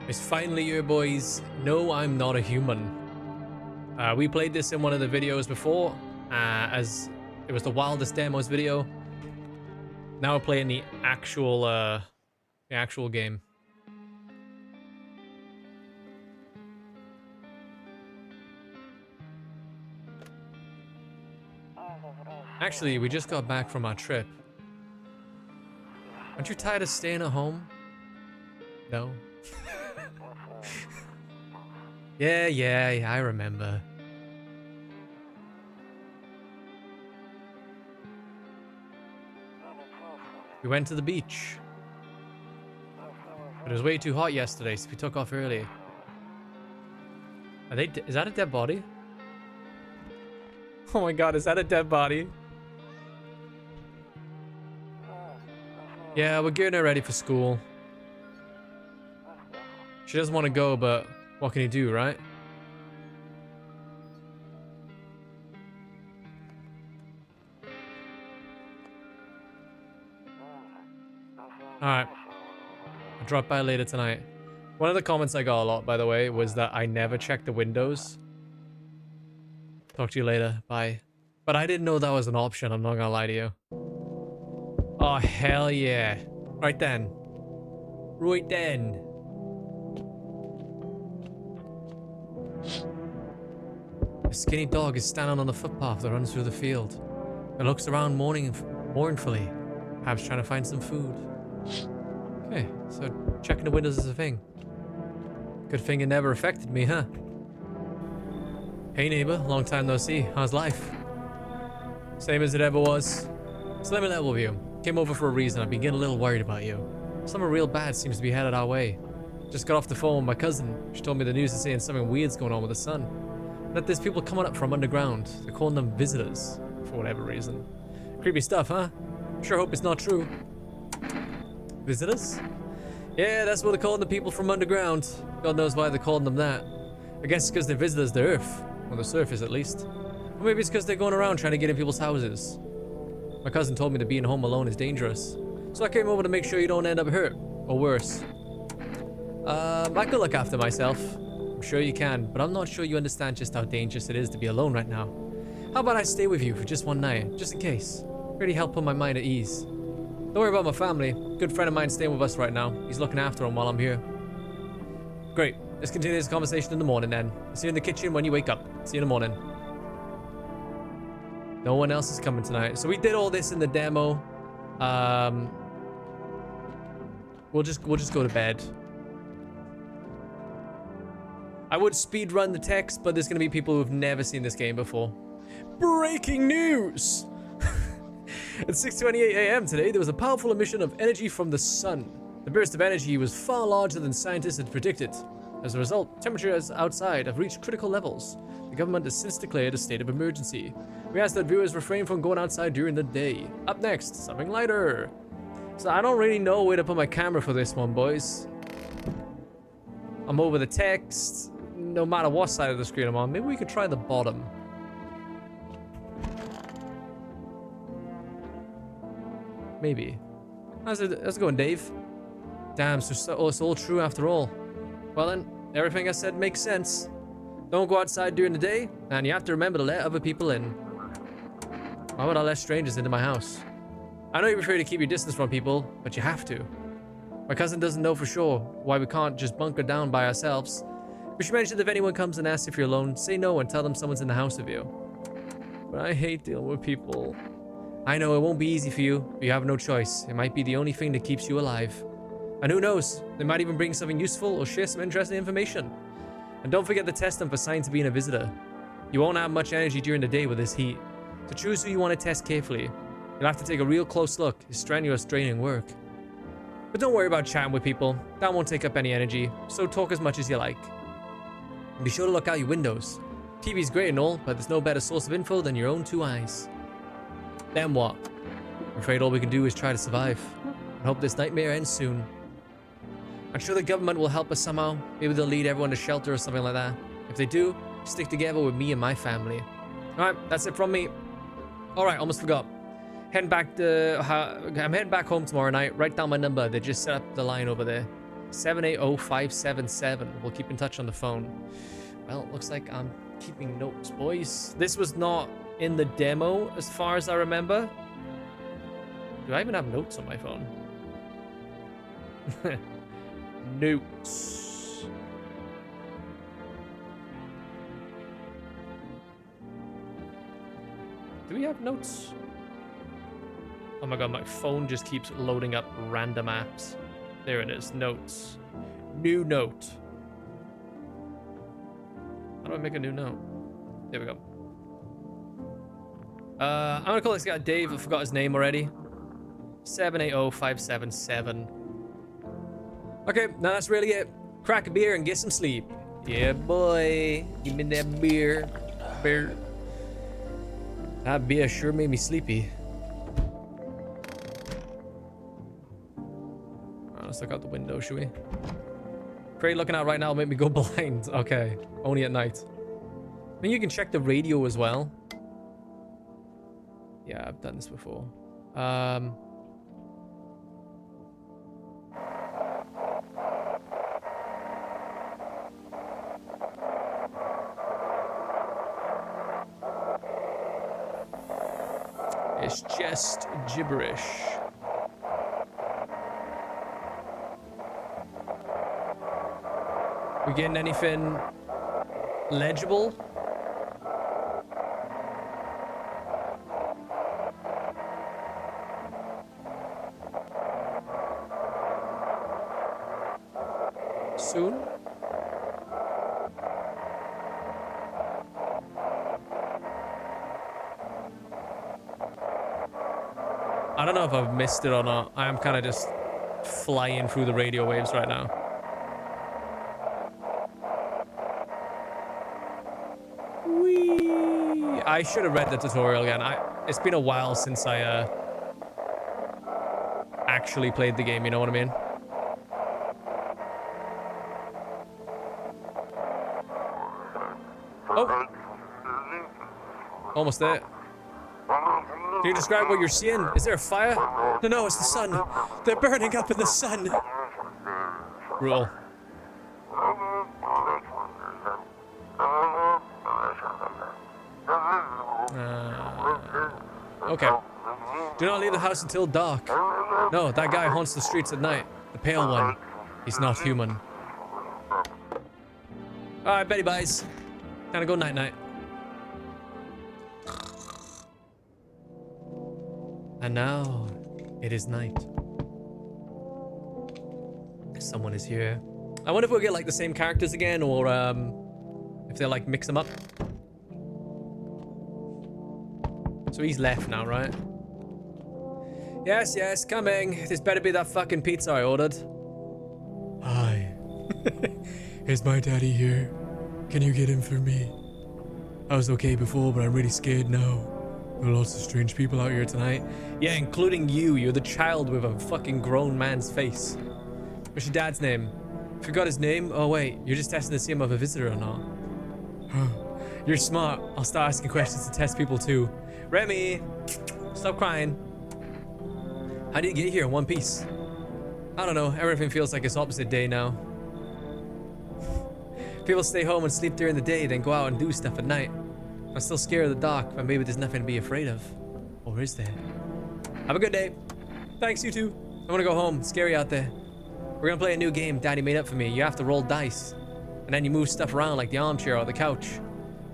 It's finally here, boys. No, I'm not a human. We played this in one of the videos before, as it was the wildest demos video. Now we're playing the actual game. Actually, we just got back from our trip. Aren't you tired of staying at home? No. Yeah, I remember. We went to the beach. But it was way too hot yesterday, so we took off early. Is that a dead body? Oh my god, is that a dead body? Yeah, we're getting her ready for school. She doesn't want to go, but what can you do, right? Alright. I'll drop by later tonight. One of the comments I got a lot, by the way, was that I never check the windows. Talk to you later. Bye. But I didn't know that was an option, I'm not gonna lie to you. Oh, hell yeah. Right then. Right then. A skinny dog is standing on the footpath that runs through the field. It looks around mournfully, perhaps trying to find some food. Okay, so checking the windows is a thing. Good thing it never affected me, huh? Hey neighbor, long time no see. How's life? Same as it ever was. So let me level with you. Came over for a reason. I've been getting a little worried about you. Something real bad seems to be headed our way. Just got off the phone with my cousin. She told me the news is saying something weird's going on with the sun. That there's people coming up from underground. They're calling them visitors, for whatever reason. Creepy stuff, huh? Sure hope it's not true. Visitors? Yeah, that's what they're calling the people from underground. God knows why they're calling them that. I guess it's because they're visitors to Earth. On the surface, at least. Or maybe it's because they're going around trying to get in people's houses. My cousin told me that being home alone is dangerous. So I came over to make sure you don't end up hurt. Or worse. I could look after myself. I'm sure you can, but I'm not sure you understand just how dangerous it is to be alone right now. How about I stay with you for just one night, just in case? Really help put my mind at ease. Don't worry about my family. Good friend of mine staying with us right now. He's looking after him while I'm here. Great. Let's continue this conversation in the morning then. See you in the kitchen when you wake up. See you in the morning. No one else is coming tonight. So we did all this in the demo. We'll just go to bed. I would speed run the text, but there's gonna be people who've never seen this game before. Breaking news! At 6:28 a.m. today, there was a powerful emission of energy from the sun. The burst of energy was far larger than scientists had predicted. As a result, temperatures outside have reached critical levels. The government has since declared a state of emergency. We ask that viewers refrain from going outside during the day. Up next, something lighter. So I don't really know where to put my camera for this one, boys. I'm over the text, no matter what side of the screen I'm on. Maybe we could try the bottom. Maybe. How's it going, Dave? Damn, so it's all true after all. Well then, everything I said makes sense. Don't go outside during the day, and you have to remember to let other people in. Why would I let strangers into my house? I know you prefer to keep your distance from people, but you have to. My cousin doesn't know for sure why we can't just bunker down by ourselves. We should mention that if anyone comes and asks if you're alone, say no and tell them someone's in the house with you. But I hate dealing with people. I know it won't be easy for you, but you have no choice. It might be the only thing that keeps you alive. And who knows, they might even bring something useful or share some interesting information. And don't forget to test them for signs of being a visitor. You won't have much energy during the day with this heat. So choose who you want to test carefully. You'll have to take a real close look. It's strenuous, draining work. But don't worry about chatting with people. That won't take up any energy, so talk as much as you like. And be sure to look out your windows. TV's great and all, but there's no better source of info than your own two eyes. Then what? I'm afraid all we can do is try to survive. And hope this nightmare ends soon. I'm sure the government will help us somehow. Maybe they'll lead everyone to shelter or something like that. If they do, stick together with me and my family. Alright, that's it from me. Alright, almost forgot. I'm heading back home tomorrow night. Write down my number. They just set up the line over there. 780577. We'll keep in touch on the phone. Well, it looks like I'm keeping notes, boys. This was not in the demo as far as I remember. Do I even have notes on my phone? Notes. Do we have notes? Oh my god, my phone just keeps loading up random apps. There it is, notes. New note. How do I make a new note? There we go. I'm gonna call this guy Dave. I forgot his name already. 780577. Okay, now that's really it. Crack a beer and get some sleep. Yeah, boy. Give me that beer. Beer. That beer sure made me sleepy. Alright, let's look out the window, shall we? Great, looking out right now will make me go blind. Okay, only at night. I mean, you can check the radio as well. Yeah, I've done this before. It's just gibberish. We getting anything legible? Soon? I don't know if I've missed it or not. I am kind of just flying through the radio waves right now. Whee! I should have read the tutorial again. It's been a while since I actually played the game, you know what I mean? Oh! Almost there. Can you describe what you're seeing? Is there a fire? No, it's the sun. They're burning up in the sun. Rule. Okay. Do not leave the house until dark. No, that guy haunts the streets at night. The pale one. He's not human. Alright, Betty Buys. Time to go night-night. And now, it is night. Someone is here. I wonder if we'll get like the same characters again, or if they'll like mix them up. So he's left now, right? Yes, yes, coming. This better be that fucking pizza I ordered. Hi. Is my daddy here? Can you get him for me? I was okay before, but I'm really scared now. There are lots of strange people out here tonight. Yeah, including you. You're the child with a fucking grown man's face. What's your dad's name? Forgot his name? Oh wait, you're just testing to see if I'm a visitor or not. Huh. You're smart. I'll start asking questions to test people too. Remy! Stop crying. How did you get here in one piece? I don't know. Everything feels like it's opposite day now. People stay home and sleep during the day, then go out and do stuff at night. I'm still scared of the dark, but maybe there's nothing to be afraid of. Or is there? Have a good day. Thanks, you too. I'm gonna go home. It's scary out there. We're gonna play a new game Daddy made up for me. You have to roll dice. And then you move stuff around like the armchair or the couch.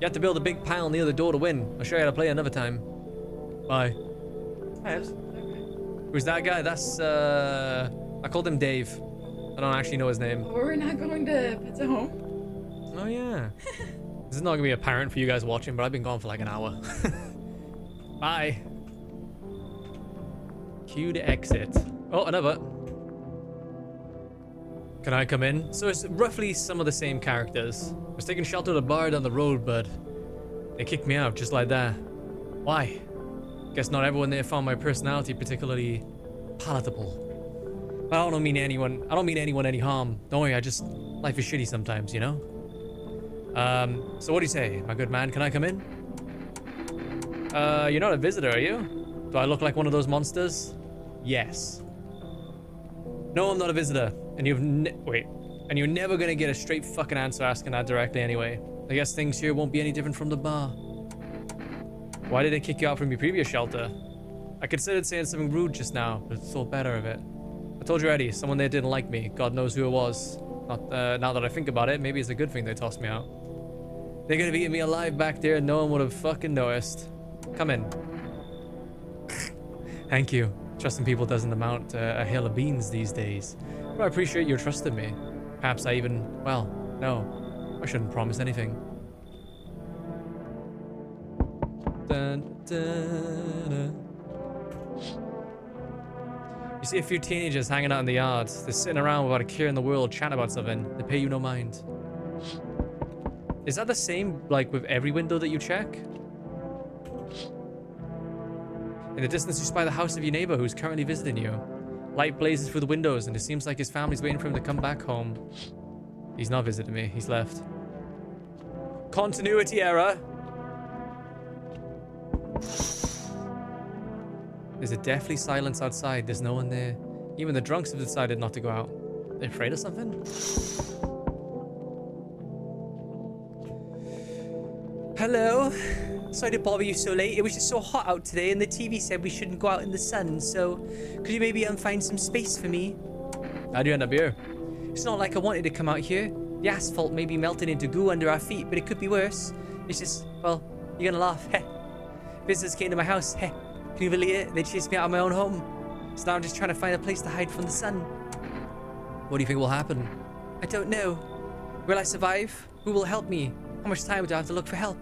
You have to build a big pile near the door to win. I'll show you how to play another time. Bye. Hi, who's that guy? That's, I called him Dave. I don't actually know his name. Oh, we're not going to Pizza Home? Oh, yeah. This is not gonna be apparent for you guys watching, but I've been gone for like an hour. Bye. Cue to exit. Oh, another. Can I come in? So it's roughly some of the same characters. I was taking shelter at a bar down the road, but they kicked me out just like that. Why? Guess not everyone there found my personality particularly palatable. I don't mean anyone any harm. Don't worry, life is shitty sometimes, you know? So what do you say, my good man? Can I come in? You're not a visitor, are you? Do I look like one of those monsters? Yes. No, I'm not a visitor. And and you're never gonna get a straight fucking answer asking that directly anyway. I guess things here won't be any different from the bar. Why did they kick you out from your previous shelter? I considered saying something rude just now, but thought better of it. I told you already, someone there didn't like me. God knows who it was. Not now that I think about it, maybe it's a good thing they tossed me out. They could have eaten me alive back there and no one would have fucking noticed. Come in. Thank you. Trusting people doesn't amount to a hill of beans these days. But I appreciate your trust in me. Perhaps I even, well, no. I shouldn't promise anything. Dun, dun, dun. You see a few teenagers hanging out in the yard. They're sitting around without a care in the world, chatting about something. They pay you no mind. Is that the same, like, with every window that you check? In the distance, you spy the house of your neighbor who's currently visiting you. Light blazes through the windows, and it seems like his family's waiting for him to come back home. He's not visiting me. He's left. Continuity error. There's a deathly silence outside. There's no one there. Even the drunks have decided not to go out. They're afraid of something? Hello? Sorry to bother you so late. It was just so hot out today and the TV said we shouldn't go out in the sun, so could you maybe find some space for me? How'd you end up here? It's not like I wanted to come out here. The asphalt may be melting into goo under our feet, but it could be worse. It's just, well, you're gonna laugh. Heh. Visitors came to my house. Heh. Can you believe it? They chased me out of my own home. So now I'm just trying to find a place to hide from the sun. What do you think will happen? I don't know. Will I survive? Who will help me? How much time do I have to look for help?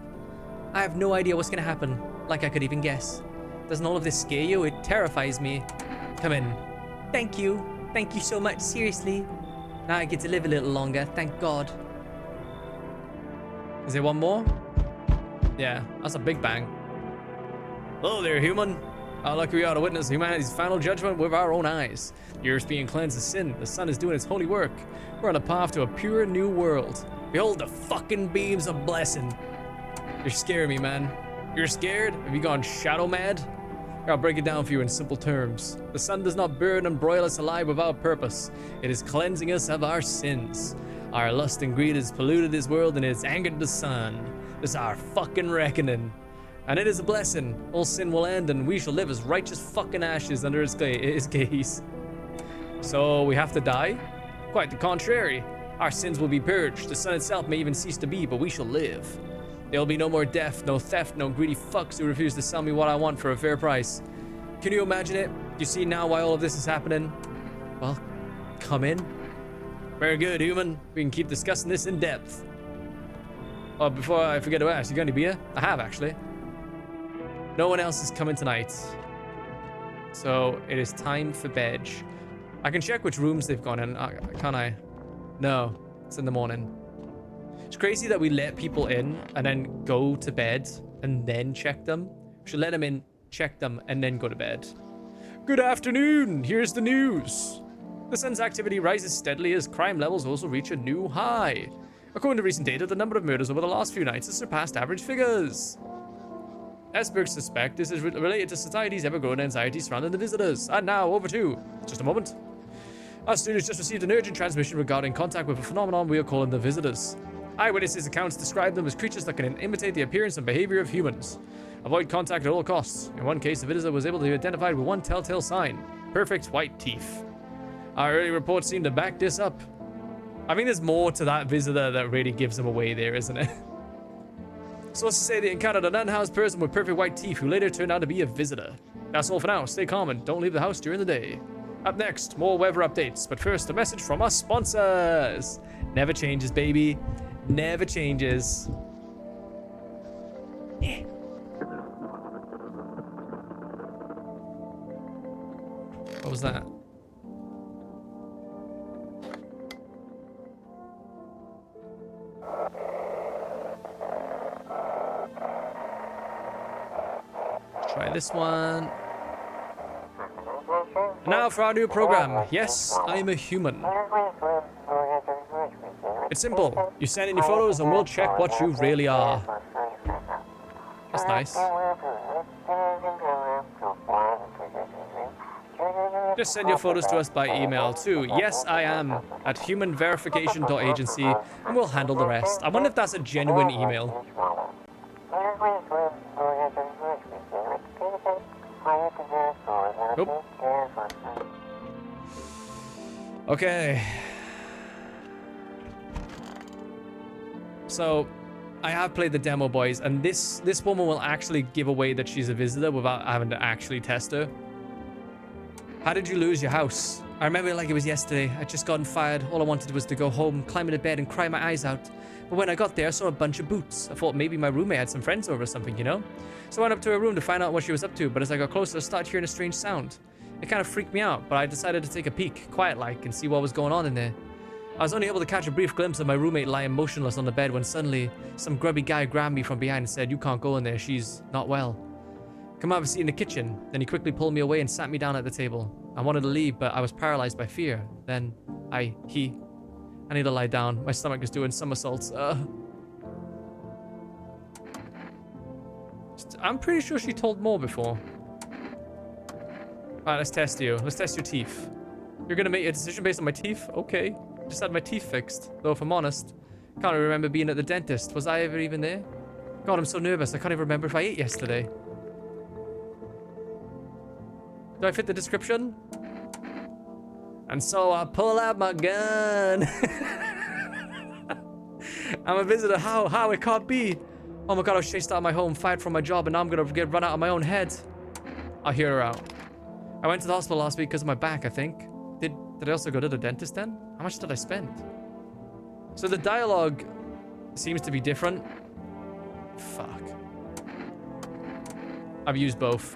I have no idea what's gonna happen. Like I could even guess. Doesn't all of this scare you? It terrifies me. Come in. Thank you. Thank you so much. Seriously. Now I get to live a little longer. Thank God. Is there one more? Yeah, that's a big bang. Hello there, human. How lucky we are to witness humanity's final judgment with our own eyes. The earth being cleansed of sin. The sun is doing its holy work. We're on a path to a pure new world. Behold the fucking beams of blessing. You're scaring me, man. You're scared? Have you gone shadow mad? I'll break it down for you in simple terms. The sun does not burn and broil us alive without purpose. It is cleansing us of our sins. Our lust and greed has polluted this world and it has angered the sun. This is our fucking reckoning. And it is a blessing. All sin will end and we shall live as righteous fucking ashes under his gaze. So we have to die? Quite the contrary. Our sins will be purged. The sun itself may even cease to be, but we shall live. There will be no more death, no theft, no greedy fucks who refuse to sell me what I want for a fair price. Can you imagine it? Do you see now why all of this is happening? Well, come in. Very good, human. We can keep discussing this in depth. Oh, before I forget to ask, you got any beer? I have, actually. No one else is coming tonight. So, it is time for bed. I can check which rooms they've gone in, can't I? No, it's in the morning. It's crazy that we let people in and then go to bed and then check them. We should let them in, check them, and then go to bed. Good afternoon. Here's the news. The sun's activity rises steadily as crime levels also reach a new high. According to recent data, the number of murders over the last few nights has surpassed average figures. Experts suspect this is related to society's ever-growing anxiety surrounding the visitors. And now, over to... Just a moment. Our studios just received an urgent transmission regarding contact with a phenomenon we are calling the visitors. Eyewitnesses' accounts describe them as creatures that can imitate the appearance and behavior of humans. Avoid contact at all costs. In one case, the visitor was able to be identified with one telltale sign. Perfect white teeth. Our early reports seem to back this up. I think there's more to that visitor that really gives them away there, isn't it? Sources say they encountered an unhoused person with perfect white teeth who later turned out to be a visitor. That's all for now. Stay calm and don't leave the house during the day. Up next, more weather updates. But first, a message from our sponsors. Never changes, baby. Never changes. Yeah. What was that? Try this one. Now for our new program. Yes, I'm a human. It's simple. You send in your photos and we'll check what you really are. That's nice. Just send your photos to us by email to yes I am at humanverification.agency and we'll handle the rest. I wonder if that's a genuine email. Oop. Okay. So, I have played the demo, boys, and this woman will actually give away that she's a visitor without having to actually test her. How did you lose your house? I remember it like it was yesterday. I'd just gotten fired. All I wanted was to go home, climb into bed, and cry my eyes out. But when I got there, I saw a bunch of boots. I thought maybe my roommate had some friends over or something, you know? So I went up to her room to find out what she was up to, but as I got closer, I started hearing a strange sound. It kind of freaked me out, but I decided to take a peek, quiet-like, and see what was going on in there. I was only able to catch a brief glimpse of my roommate lying motionless on the bed when suddenly some grubby guy grabbed me from behind and said, "You can't go in there, she's not well. Come have a seat in the kitchen." Then he quickly pulled me away and sat me down at the table. I wanted to leave, but I was paralyzed by fear. Then I need to lie down. My stomach is doing somersaults. I'm pretty sure she told more before. Alright, let's test you. Let's test your teeth. You're gonna make a decision based on my teeth? Okay. Just had my teeth fixed. Though if I'm honest, can't even remember being at the dentist. Was I ever even there? God, I'm so nervous. I can't even remember if I ate yesterday. Do I fit the description? And so I pull out my gun. I'm a visitor. How? It can't be. Oh my god, I was chased out of my home, fired from my job, and now I'm gonna get run out of my own head. I'll hear her out. I went to the hospital last week because of my back, I think. Did I also go to the dentist then? How much did I spend? So the dialogue seems to be different. Fuck. I've used both.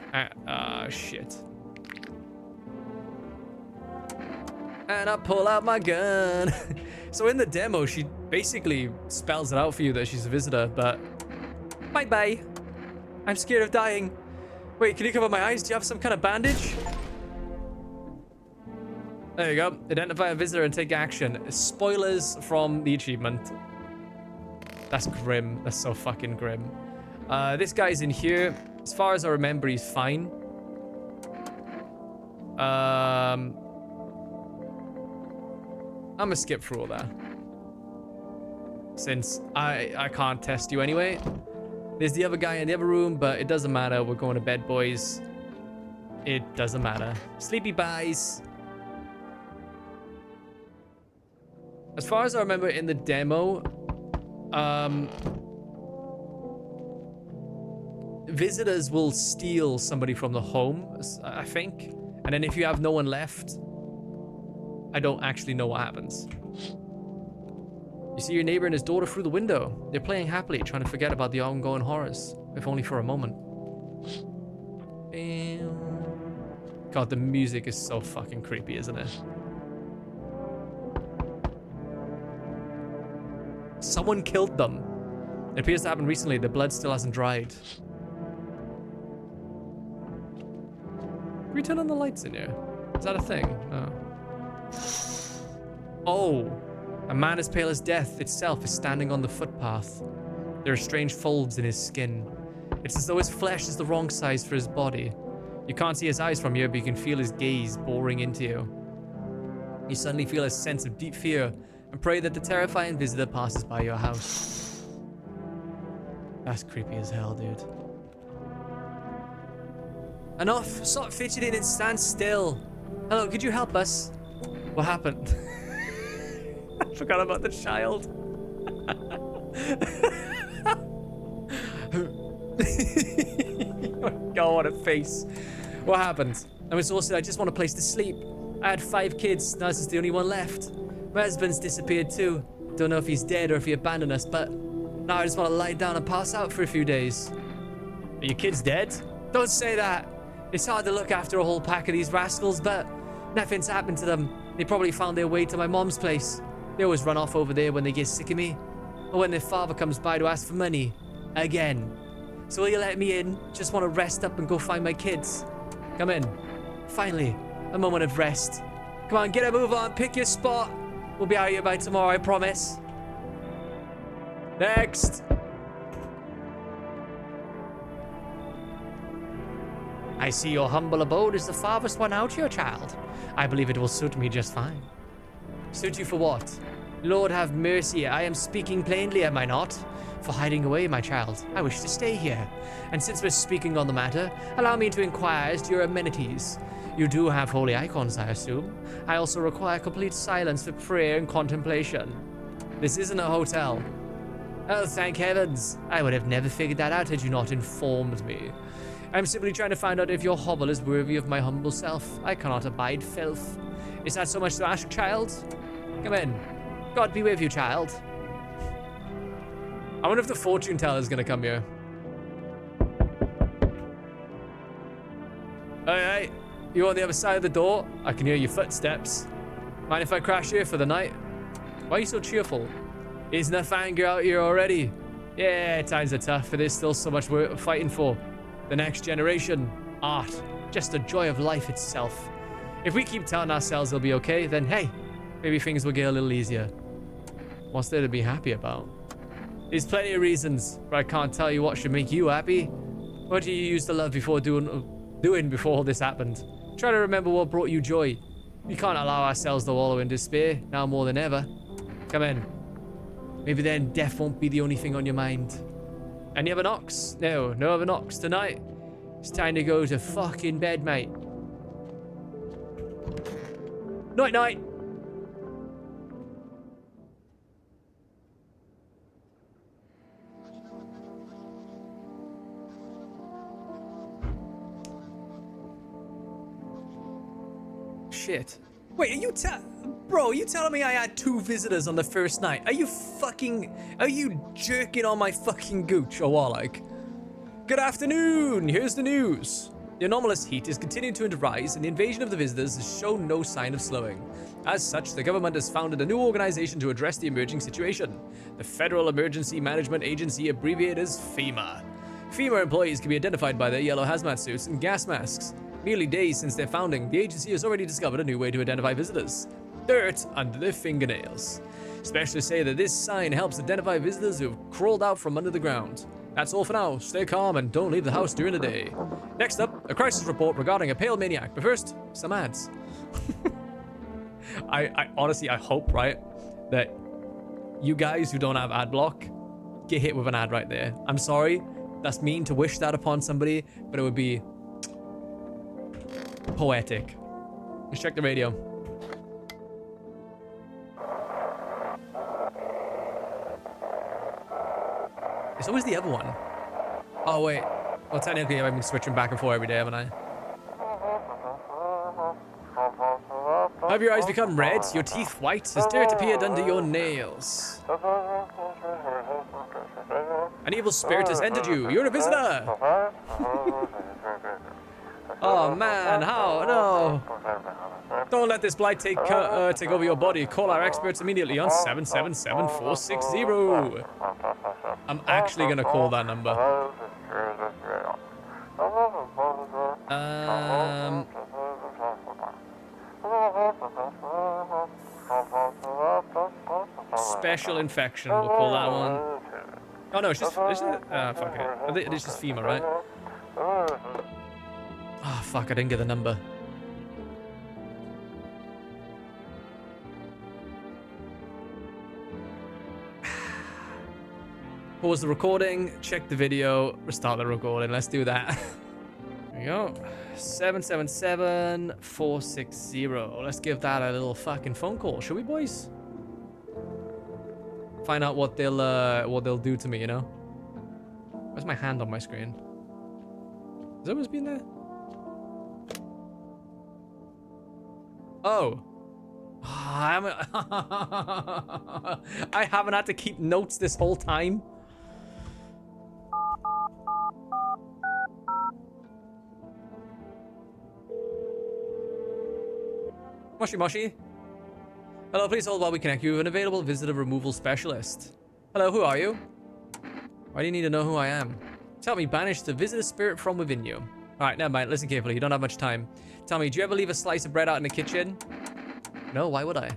Shit. And I pull out my gun. So in the demo, she basically spells it out for you that she's a visitor, but... Bye-bye. I'm scared of dying. Wait, can you cover my eyes? Do you have some kind of bandage? There you go. Identify a visitor and take action. Spoilers from the achievement. That's grim. That's so fucking grim. This guy's in here. As far as I remember, he's fine. I'm gonna skip through all that. Since I can't test you anyway. There's the other guy in the other room, but it doesn't matter. We're going to bed, boys. It doesn't matter. Sleepy buys. As far as I remember in the demo, visitors will steal somebody from the home, I think. And then if you have no one left, I don't actually know what happens. You see your neighbor and his daughter through the window. They're playing happily, trying to forget about the ongoing horrors, if only for a moment. God, the music is so fucking creepy, isn't it? Someone killed them. It appears to happen recently. The blood still hasn't dried. Can we turn on the lights in here? Is that a thing? Oh. A man as pale as death itself is standing on the footpath. There are strange folds in his skin. It's as though his flesh is the wrong size for his body. You can't see his eyes from here, but you can feel his gaze boring into you. You suddenly feel a sense of deep fear and pray that the terrifying visitor passes by your house. That's creepy as hell, dude. Enough! Stop fidgeting and stand still! Hello, could you help us? What happened? I forgot about the child. Oh God, what a face. What happened? I'm exhausted. I just want a place to sleep. I had 5 kids. Now this is the only one left. My husband's disappeared too. Don't know if he's dead or if he abandoned us, but now I just want to lie down and pass out for a few days. Are your kids dead? Don't say that. It's hard to look after a whole pack of these rascals, but nothing's happened to them. They probably found their way to my mom's place. They always run off over there when they get sick of me, or when their father comes by to ask for money. Again. So will you let me in? Just want to rest up and go find my kids. Come in. Finally, a moment of rest. Come on, get a move on, pick your spot. We'll be out of here by tomorrow, I promise. Next. I see your humble abode is the farthest one out here, child. I believe it will suit me just fine. Suit you for what? Lord have mercy, I am speaking plainly, am I not? For hiding away, my child. I wish to stay here. And since we're speaking on the matter, allow me to inquire as to your amenities. You do have holy icons, I assume. I also require complete silence for prayer and contemplation. This isn't a hotel. Oh, thank heavens. I would have never figured that out had you not informed me. I'm simply trying to find out if your hovel is worthy of my humble self. I cannot abide filth. Is that so much to ask, child? Come in. God be with you, child. I wonder if the fortune teller is going to come here. Hey, you on the other side of the door? I can hear your footsteps. Mind if I crash here for the night? Why are you so cheerful? Isn't that fangirl out here already? Yeah, times are tough, but there's still so much we're fighting for. The next generation, art, just the joy of life itself. If we keep telling ourselves it'll be okay, then hey, maybe things will get a little easier. What's there to be happy about? There's plenty of reasons, but I can't tell you what should make you happy. What do you used to love before doing before all this happened? Try to remember what brought you joy. We can't allow ourselves to wallow in despair, now more than ever. Come in. Maybe then death won't be the only thing on your mind. Any other knocks? No other knocks tonight. It's time to go to fucking bed, mate. Night night. Shit. Wait, are you telling me I had 2 visitors on the first night? Are you jerking on my fucking gooch or what, like? Good afternoon, here's the news. The anomalous heat is continuing to rise and the invasion of the visitors has shown no sign of slowing. As such, the government has founded a new organization to address the emerging situation. The Federal Emergency Management Agency, abbreviated as FEMA. FEMA employees can be identified by their yellow hazmat suits and gas masks. Merely days since their founding, the agency has already discovered a new way to identify visitors. Dirt under their fingernails. Specialists say that this sign helps identify visitors who have crawled out from under the ground. That's all for now. Stay calm and don't leave the house during the day. Next up, a crisis report regarding a pale maniac. But first, some ads. I honestly, I hope, right, that you guys who don't have ad block get hit with an ad right there. I'm sorry, that's mean to wish that upon somebody, but it would be poetic. Let's check the radio. It's always the other one. Oh, wait. Well, technically, I've been switching back and forth every day, haven't I? Have your eyes become red? Your teeth white? Has dirt appeared under your nails? An evil spirit has entered you. You're a visitor. Oh, man. How? No. Don't let this blight take over your body. Call our experts immediately on 777-460. I'm actually going to call that number. Special infection, we'll call that one. Oh no, it's just, fuck it. It's just FEMA, right? Oh, fuck, I didn't get the number. Pause the recording, check the video, restart the recording. Let's do that. There we go. 777-460. Let's give that a little fucking phone call, shall we, boys? Find out what they'll do to me, you know? Where's my hand on my screen? Has it always been there? Oh. I haven't had to keep notes this whole time. Moshi Moshi. Hello, please hold while we connect you with an available visitor removal specialist. Hello, who are you? Why do you need to know who I am? Tell me, banish the visitor spirit from within you. Alright, never mind, listen carefully, you don't have much time. Tell me, do you ever leave a slice of bread out in the kitchen? No, why would I?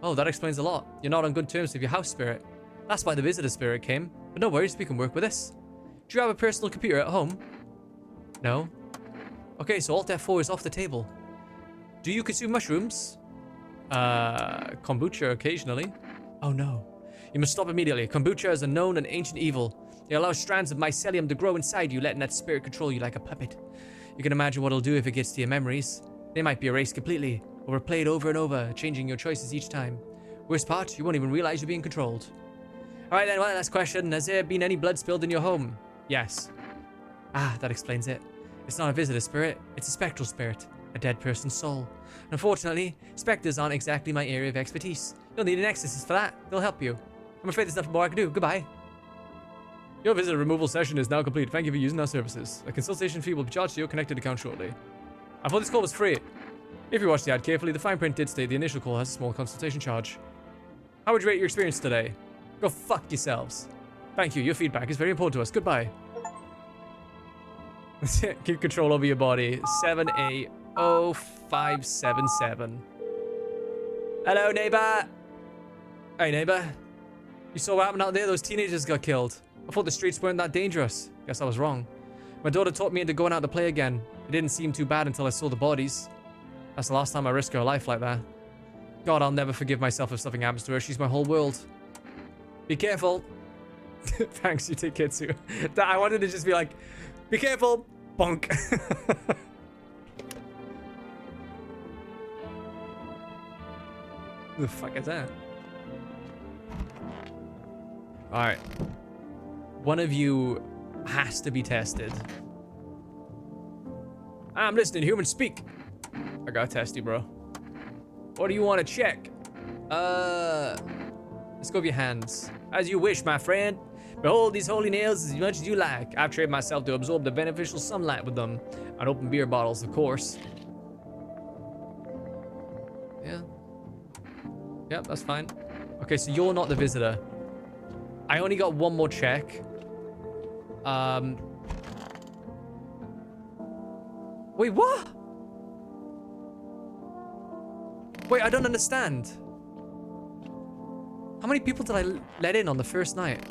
Oh, that explains a lot. You're not on good terms with your house spirit. That's why the visitor spirit came. But no worries, we can work with this. Do you have a personal computer at home? No. Okay, so Alt F4 is off the table. Do you consume mushrooms? Kombucha occasionally. Oh no. You must stop immediately. Kombucha is a known and ancient evil. It allows strands of mycelium to grow inside you, letting that spirit control you like a puppet. You can imagine what it'll do if it gets to your memories. They might be erased completely, or replayed over and over, changing your choices each time. Worst part, you won't even realize you're being controlled. Alright then, one last question. Has there been any blood spilled in your home? Yes. Ah, that explains it. It's not a visitor spirit, it's a spectral spirit. A dead person's soul. Unfortunately, specters aren't exactly my area of expertise. You'll need an exorcist for that. They'll help you. I'm afraid there's nothing more I can do. Goodbye. Your visitor removal session is now complete. Thank you for using our services. A consultation fee will be charged to your connected account shortly. I thought this call was free. If you watch the ad carefully, the fine print did state the initial call has a small consultation charge. How would you rate your experience today? Go fuck yourselves. Thank you. Your feedback is very important to us. Goodbye. Keep control over your body. 780577. Hello, neighbor. Hey, neighbor. You saw what happened out there? Those teenagers got killed. I thought the streets weren't that dangerous. Guess I was wrong. My daughter talked me into going out to play again. It didn't seem too bad until I saw the bodies. That's the last time I risked her life like that. God, I'll never forgive myself if something happens to her. She's my whole world. Be careful. Thanks, you take care too. I wanted to just be like, be careful. Bonk. The fuck is that? Alright. One of you has to be tested. I'm listening, human, speak. I gotta test you, bro. What do you want to check? Let's go with your hands. As you wish, my friend. Behold these holy nails as much as you like. I've trained myself to absorb the beneficial sunlight with them. On open beer bottles, of course. Yeah. Yep, that's fine. Okay, so you're not the visitor. I only got one more check. Wait, what? Wait, I don't understand. How many people did I let in on the first night?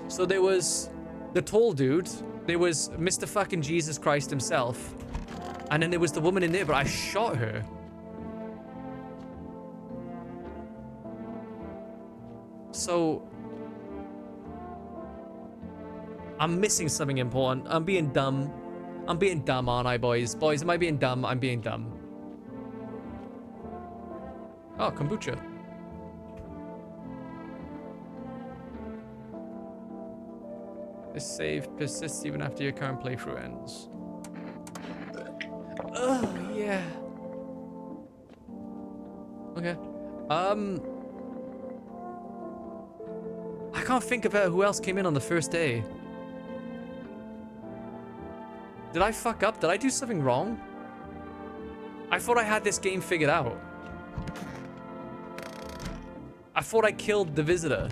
So there was the tall dude, there was Mr. fucking Jesus Christ himself, and then there was the woman in there, but I shot her. So I'm missing something important. I'm being dumb. I'm being dumb, aren't I, boys? Boys, am I being dumb? I'm being dumb. Oh, kombucha. This save persists even after your current playthrough ends. Oh, yeah. Okay. I can't think about who else came in on the first day. Did I fuck up? Did I do something wrong? I thought I had this game figured out. I thought I killed the visitor.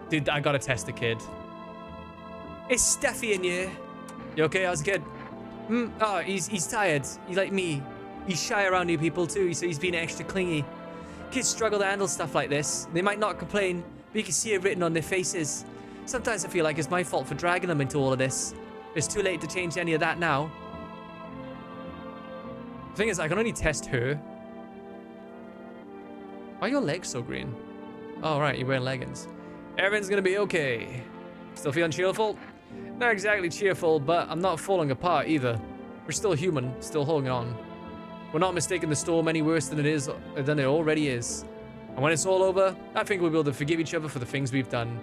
Dude, I gotta test the kid. It's Steffi in here. You okay? How's the kid? Oh, he's tired. He's like me. He's shy around new people too, so he's being extra clingy. Kids struggle to handle stuff like this. They might not complain, but you can see it written on their faces. Sometimes I feel like it's my fault for dragging them into all of this. It's too late to change any of that now. The thing is, I can only test her. Why are your legs so green? Oh, right, you're wearing leggings. Everything's gonna be okay. Still feeling cheerful? Not exactly cheerful, but I'm not falling apart either. We're still human, still holding on. We're not mistaking the storm any worse than it already is. And when it's all over, I think we'll be able to forgive each other for the things we've done.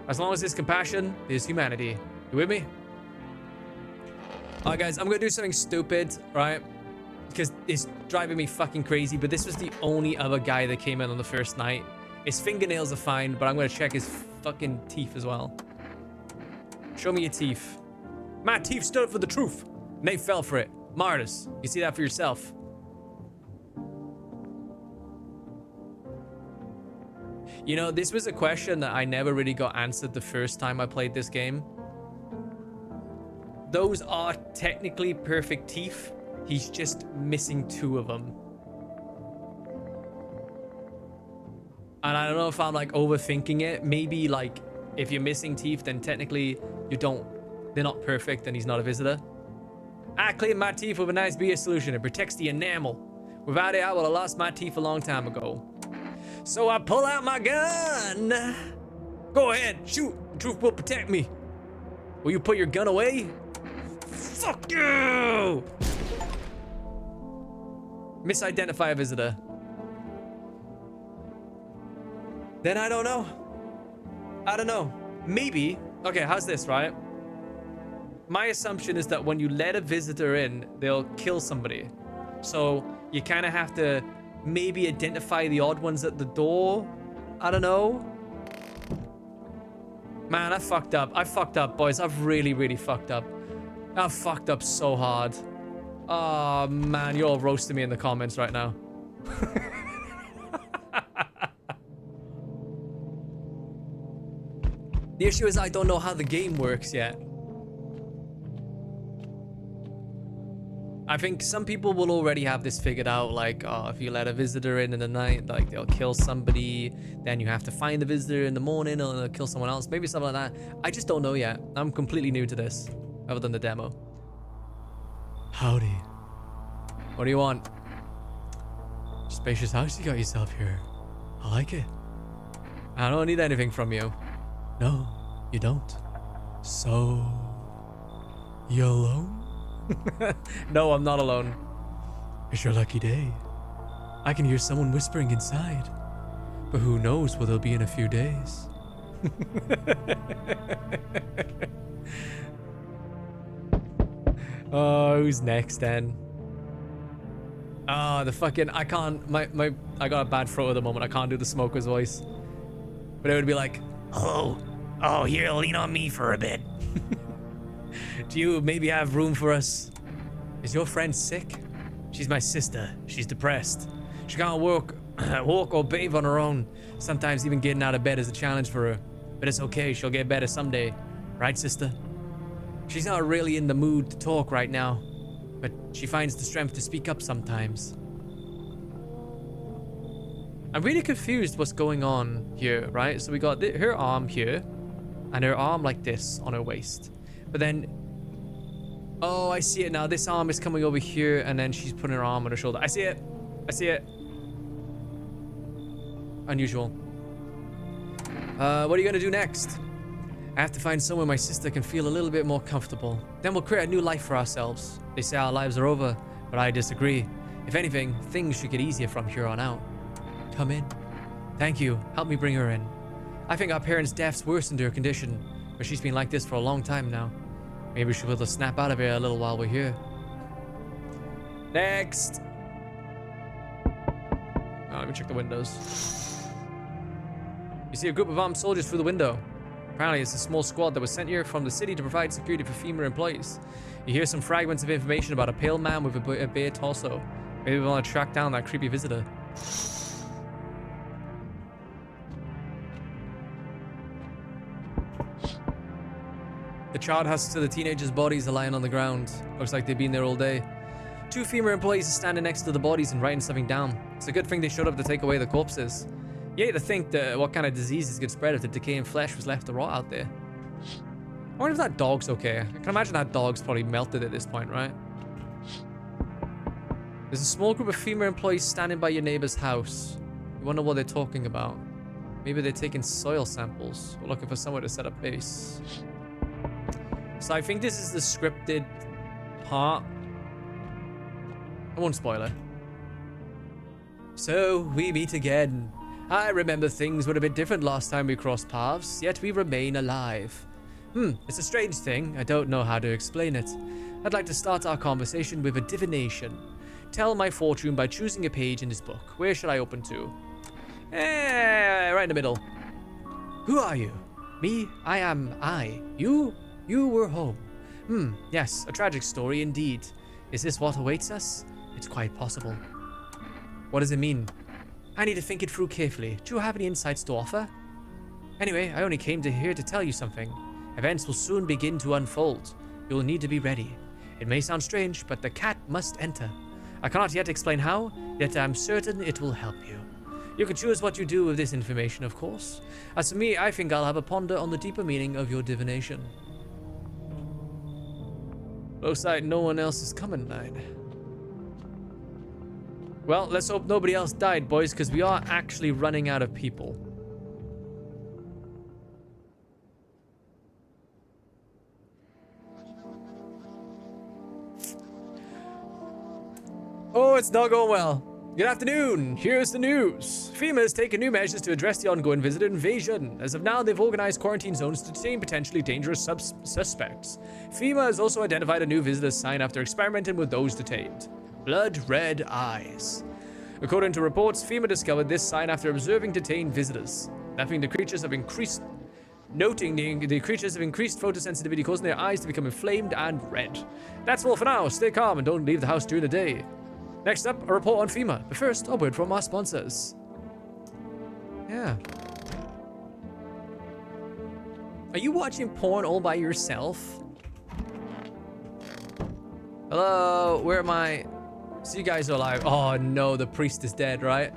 As long as there's compassion, there's humanity. You with me? Alright guys, I'm gonna do something stupid, right? Because it's driving me fucking crazy, but this was the only other guy that came in on the first night. His fingernails are fine, but I'm gonna check his fucking teeth as well. Show me your teeth. My teeth stood for the truth, and they fell for it. Martyrs. You see that for yourself. You know, this was a question that I never really got answered the first time I played this game. those are technically perfect teeth. He's just missing 2 of them. And I don't know if I'm like overthinking it. Maybe like if you're missing teeth, then technically they're not perfect and he's not a visitor. I clean my teeth with a nice beer solution. It protects the enamel. Without it, I would have lost my teeth a long time ago. So I pull out my gun. Go ahead, shoot. The truth will protect me. Will you put your gun away? Fuck you! Misidentify a visitor. Then I don't know. I don't know. Maybe. Okay, how's this, right? My assumption is that when you let a visitor in, they'll kill somebody. So you kind of have to maybe identify the odd ones at the door. I don't know. Man, I fucked up. I fucked up, boys. I've really, really fucked up. I've fucked up so hard. Oh, man. You're all roasting me in the comments right now. The issue is I don't know how the game works yet. I think some people will already have this figured out, like, oh, if you let a visitor in the night, like, they'll kill somebody, then you have to find the visitor in the morning, or they'll kill someone else, maybe something like that. I just don't know yet. I'm completely new to this, other than the demo. Howdy. What do you want? Spacious house you got yourself here. I like it. I don't need anything from you. No, you don't. So, you alone? No, I'm not alone. It's your lucky day. I can hear someone whispering inside. But who knows what they'll be in a few days. Oh, who's next then? Oh, the fucking... I can't... I got a bad throat at the moment. I can't do the smoker's voice. But it would be like... Hello. Oh, here, lean on me for a bit. Do you maybe have room for us? Is your friend sick? She's my sister. She's depressed. She can't walk or bathe on her own. Sometimes even getting out of bed is a challenge for her. But it's okay. She'll get better someday. Right, sister? She's not really in the mood to talk right now. But she finds the strength to speak up sometimes. I'm really confused what's going on here, right? So we got her arm here. And her arm like this on her waist. But then... Oh, I see it now. This arm is coming over here, and then she's putting her arm on her shoulder. I see it. I see it. Unusual. What are you gonna do next? I have to find somewhere my sister can feel a little bit more comfortable. Then we'll create a new life for ourselves. They say our lives are over, but I disagree. If anything, things should get easier from here on out. Come in. Thank you. Help me bring her in. I think our parents' deaths worsened her condition, but she's been like this for a long time now. Maybe she'll be able to snap out of here a little while we're here. Next! Oh, let me check the windows. You see a group of armed soldiers through the window. Apparently it's a small squad that was sent here from the city to provide security for FEMA employees. You hear some fragments of information about a pale man with a bare torso. Maybe we want to track down that creepy visitor. The child husks to the teenagers' bodies are lying on the ground. Looks like they've been there all day. 2 FEMA employees are standing next to the bodies and writing something down. It's a good thing they showed up to take away the corpses. You hate to think that what kind of diseases could spread if the decaying flesh was left to rot out there. I wonder if that dog's okay. I can imagine that dog's probably melted at this point, right? There's a small group of FEMA employees standing by your neighbor's house. You wonder what they're talking about. Maybe they're taking soil samples or looking for somewhere to set up base. So I think this is the scripted part. I won't spoil it. So we meet again. I remember things were a bit different last time we crossed paths, yet we remain alive. It's a strange thing. I don't know how to explain it. I'd like to start our conversation with a divination. Tell my fortune by choosing a page in this book. Where should I open to? Right in the middle. Who are you? Me? I am I. You? You were home. Yes, a tragic story indeed. Is this what awaits us? It's quite possible. What does it mean? I need to think it through carefully. Do you have any insights to offer? Anyway, I only came here to tell you something. Events will soon begin to unfold. You'll need to be ready. It may sound strange, but the cat must enter. I cannot yet explain how, yet I'm certain it will help you. You can choose what you do with this information, of course. As for me, I think I'll have a ponder on the deeper meaning of your divination. Looks like no one else is coming tonight. Well, let's hope nobody else died, boys, because we are actually running out of people. Oh, it's not going well. Good afternoon. Here's the news. FEMA has taken new measures to address the ongoing visitor invasion. As of now, they've organized quarantine zones to detain potentially dangerous suspects. FEMA has also identified a new visitor sign after experimenting with those detained. Blood red eyes. According to reports, FEMA discovered this sign after observing detained visitors. Noting the creatures have increased photosensitivity, causing their eyes to become inflamed and red. That's all for now. Stay calm and don't leave the house during the day. Next up, a report on FEMA. But first, a word from our sponsors. Yeah. Are you watching porn all by yourself? Hello, where am I? So you guys are alive. Oh no, the priest is dead, right?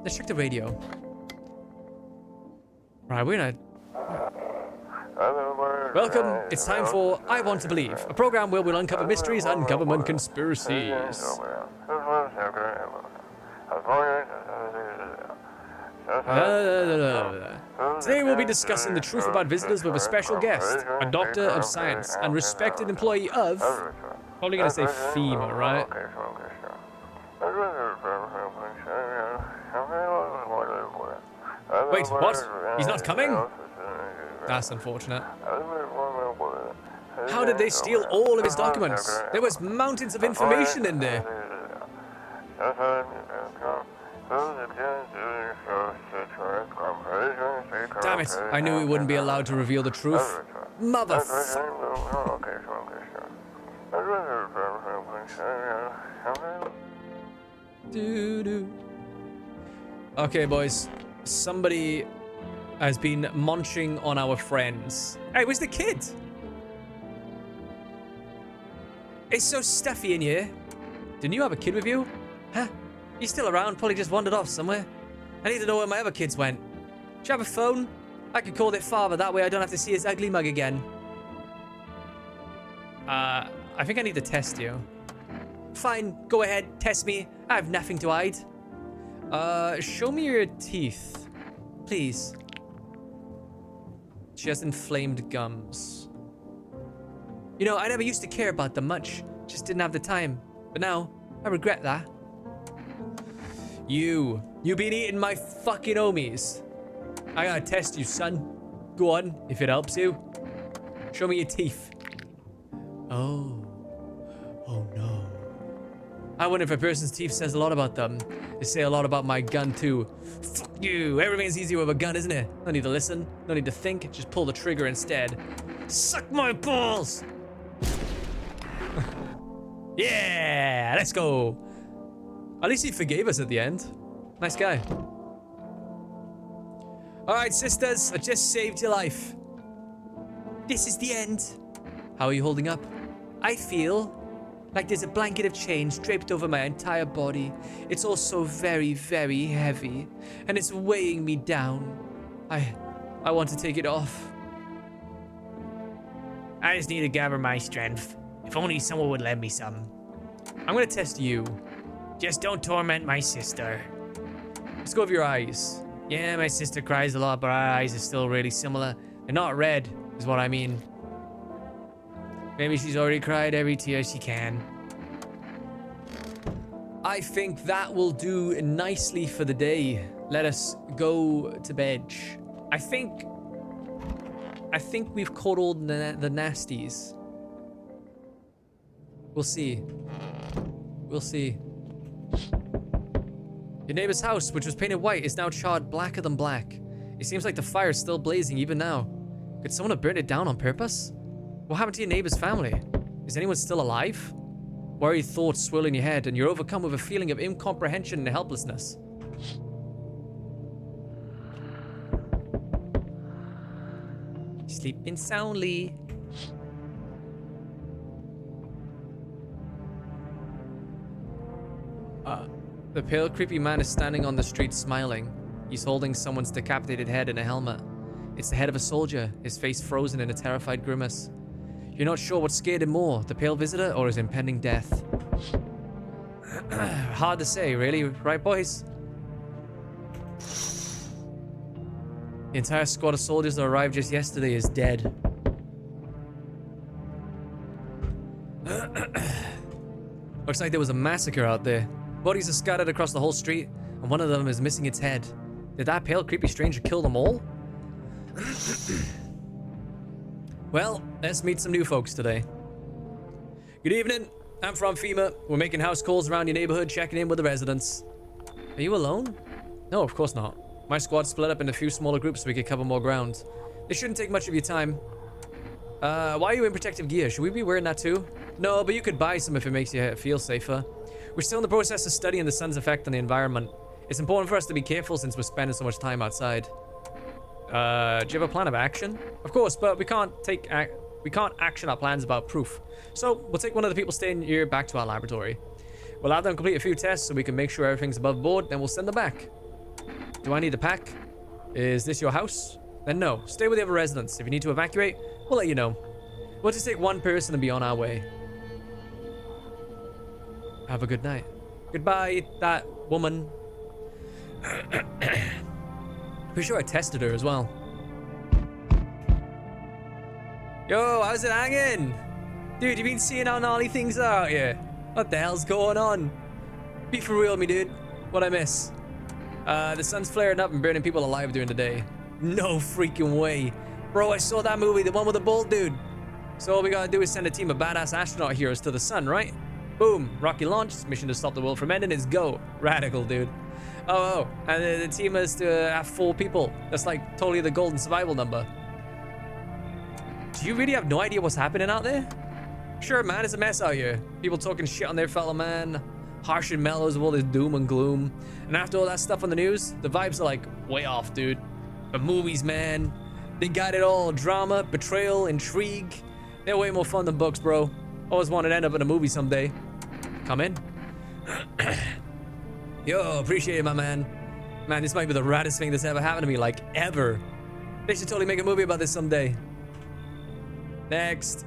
Let's check the radio. Right, we're gonna... Welcome, it's time for I Want to Believe, a program where we'll uncover mysteries and government conspiracies. Today we'll be discussing the truth about visitors with a special guest, a doctor of science and respected employee of... Probably gonna say FEMA, right? Wait, what? He's not coming? That's unfortunate. How did they steal all of his documents? There was mountains of information in there. Damn it, I knew we wouldn't be allowed to reveal the truth. Motherfucker. Okay, boys. Somebody has been munching on our friends. Hey, where's the kid? It's so stuffy in here. Didn't you have a kid with you? Huh? He's still around, probably just wandered off somewhere. I need to know where my other kids went. Do you have a phone? I could call their father, that way I don't have to see his ugly mug again. I think I need to test you. Fine, go ahead, test me. I have nothing to hide. Show me your teeth, please. She has inflamed gums. You know, I never used to care about them much. Just didn't have the time. But now, I regret that. You been eating my fucking homies. I gotta test you, son. Go on, if it helps you. Show me your teeth. Oh no. I wonder if a person's teeth says a lot about them. They say a lot about my gun too. Fuck you, everything's easier with a gun, isn't it? No need to listen, no need to think, just pull the trigger instead. Suck my balls! Yeah, let's go. At least he forgave us at the end. Nice guy. Alright, sisters, I just saved your life. This is the end. How are you holding up? I feel like there's a blanket of chains draped over my entire body. It's also very, very heavy, and it's weighing me down. I want to take it off. I just need to gather my strength. If only someone would lend me some. I'm gonna test you. Just don't torment my sister. Let's go over your eyes. Yeah, my sister cries a lot, but our eyes are still really similar. They're not red, is what I mean. Maybe she's already cried every tear she can. I think that will do nicely for the day. Let us go to bed. I think we've caught all the nasties. We'll see. We'll see. Your neighbor's house, which was painted white, is now charred blacker than black. It seems like the fire is still blazing even now. Could someone have burned it down on purpose? What happened to your neighbor's family? Is anyone still alive? Worried thoughts swirl in your head, and you're overcome with a feeling of incomprehension and helplessness. Sleeping soundly. The pale, creepy man is standing on the street smiling. He's holding someone's decapitated head in a helmet. It's the head of a soldier, his face frozen in a terrified grimace. You're not sure what scared him more, the pale visitor or his impending death. Hard to say, really, right, boys? The entire squad of soldiers that arrived just yesterday is dead. Looks like there was a massacre out there. Bodies are scattered across the whole street, and one of them is missing its head. Did that pale, creepy stranger kill them all? Well, let's meet some new folks today. Good evening. I'm from FEMA. We're making house calls around your neighborhood, checking in with the residents. Are you alone? No, of course not. My squad split up into a few smaller groups so we could cover more ground. This shouldn't take much of your time. Why are you in protective gear? Should we be wearing that too? No, but you could buy some if it makes you feel safer. We're still in the process of studying the sun's effect on the environment. It's important for us to be careful since we're spending so much time outside. Do you have a plan of action? Of course, but we can't action our plans without proof. So we'll take one of the people staying here back to our laboratory. We'll have them complete a few tests so we can make sure everything's above board, then we'll send them back. Do I need to pack? Is this your house? Then no, stay with the other residents. If you need to evacuate, we'll let you know. We'll just take one person and be on our way. Have a good night. Goodbye, that woman. Pretty sure I tested her as well. Yo, how's it hanging? Dude, you been seeing how gnarly things are out here? What the hell's going on? Be for real with me, dude. What'd I miss? The sun's flaring up and burning people alive during the day. No freaking way. Bro, I saw that movie, the one with the bald dude. So all we gotta do is send a team of badass astronaut heroes to the sun, right? Boom, rocket launch, mission to stop the world from ending is go. Radical, dude. Oh, and the team is to have 4 people. That's like totally the golden survival number. Do you really have no idea what's happening out there? Sure, man, it's a mess out here. People talking shit on their fellow man, harsh and mellows of all this doom and gloom. And after all that stuff on the news, the vibes are like way off, dude. But movies, man, they got it all. Drama, betrayal, intrigue. They're way more fun than books, bro. Always wanted to end up in a movie someday. Come in. Yo, appreciate it, my man. Man, this might be the raddest thing that's ever happened to me, like, ever. They should totally make a movie about this someday. Next.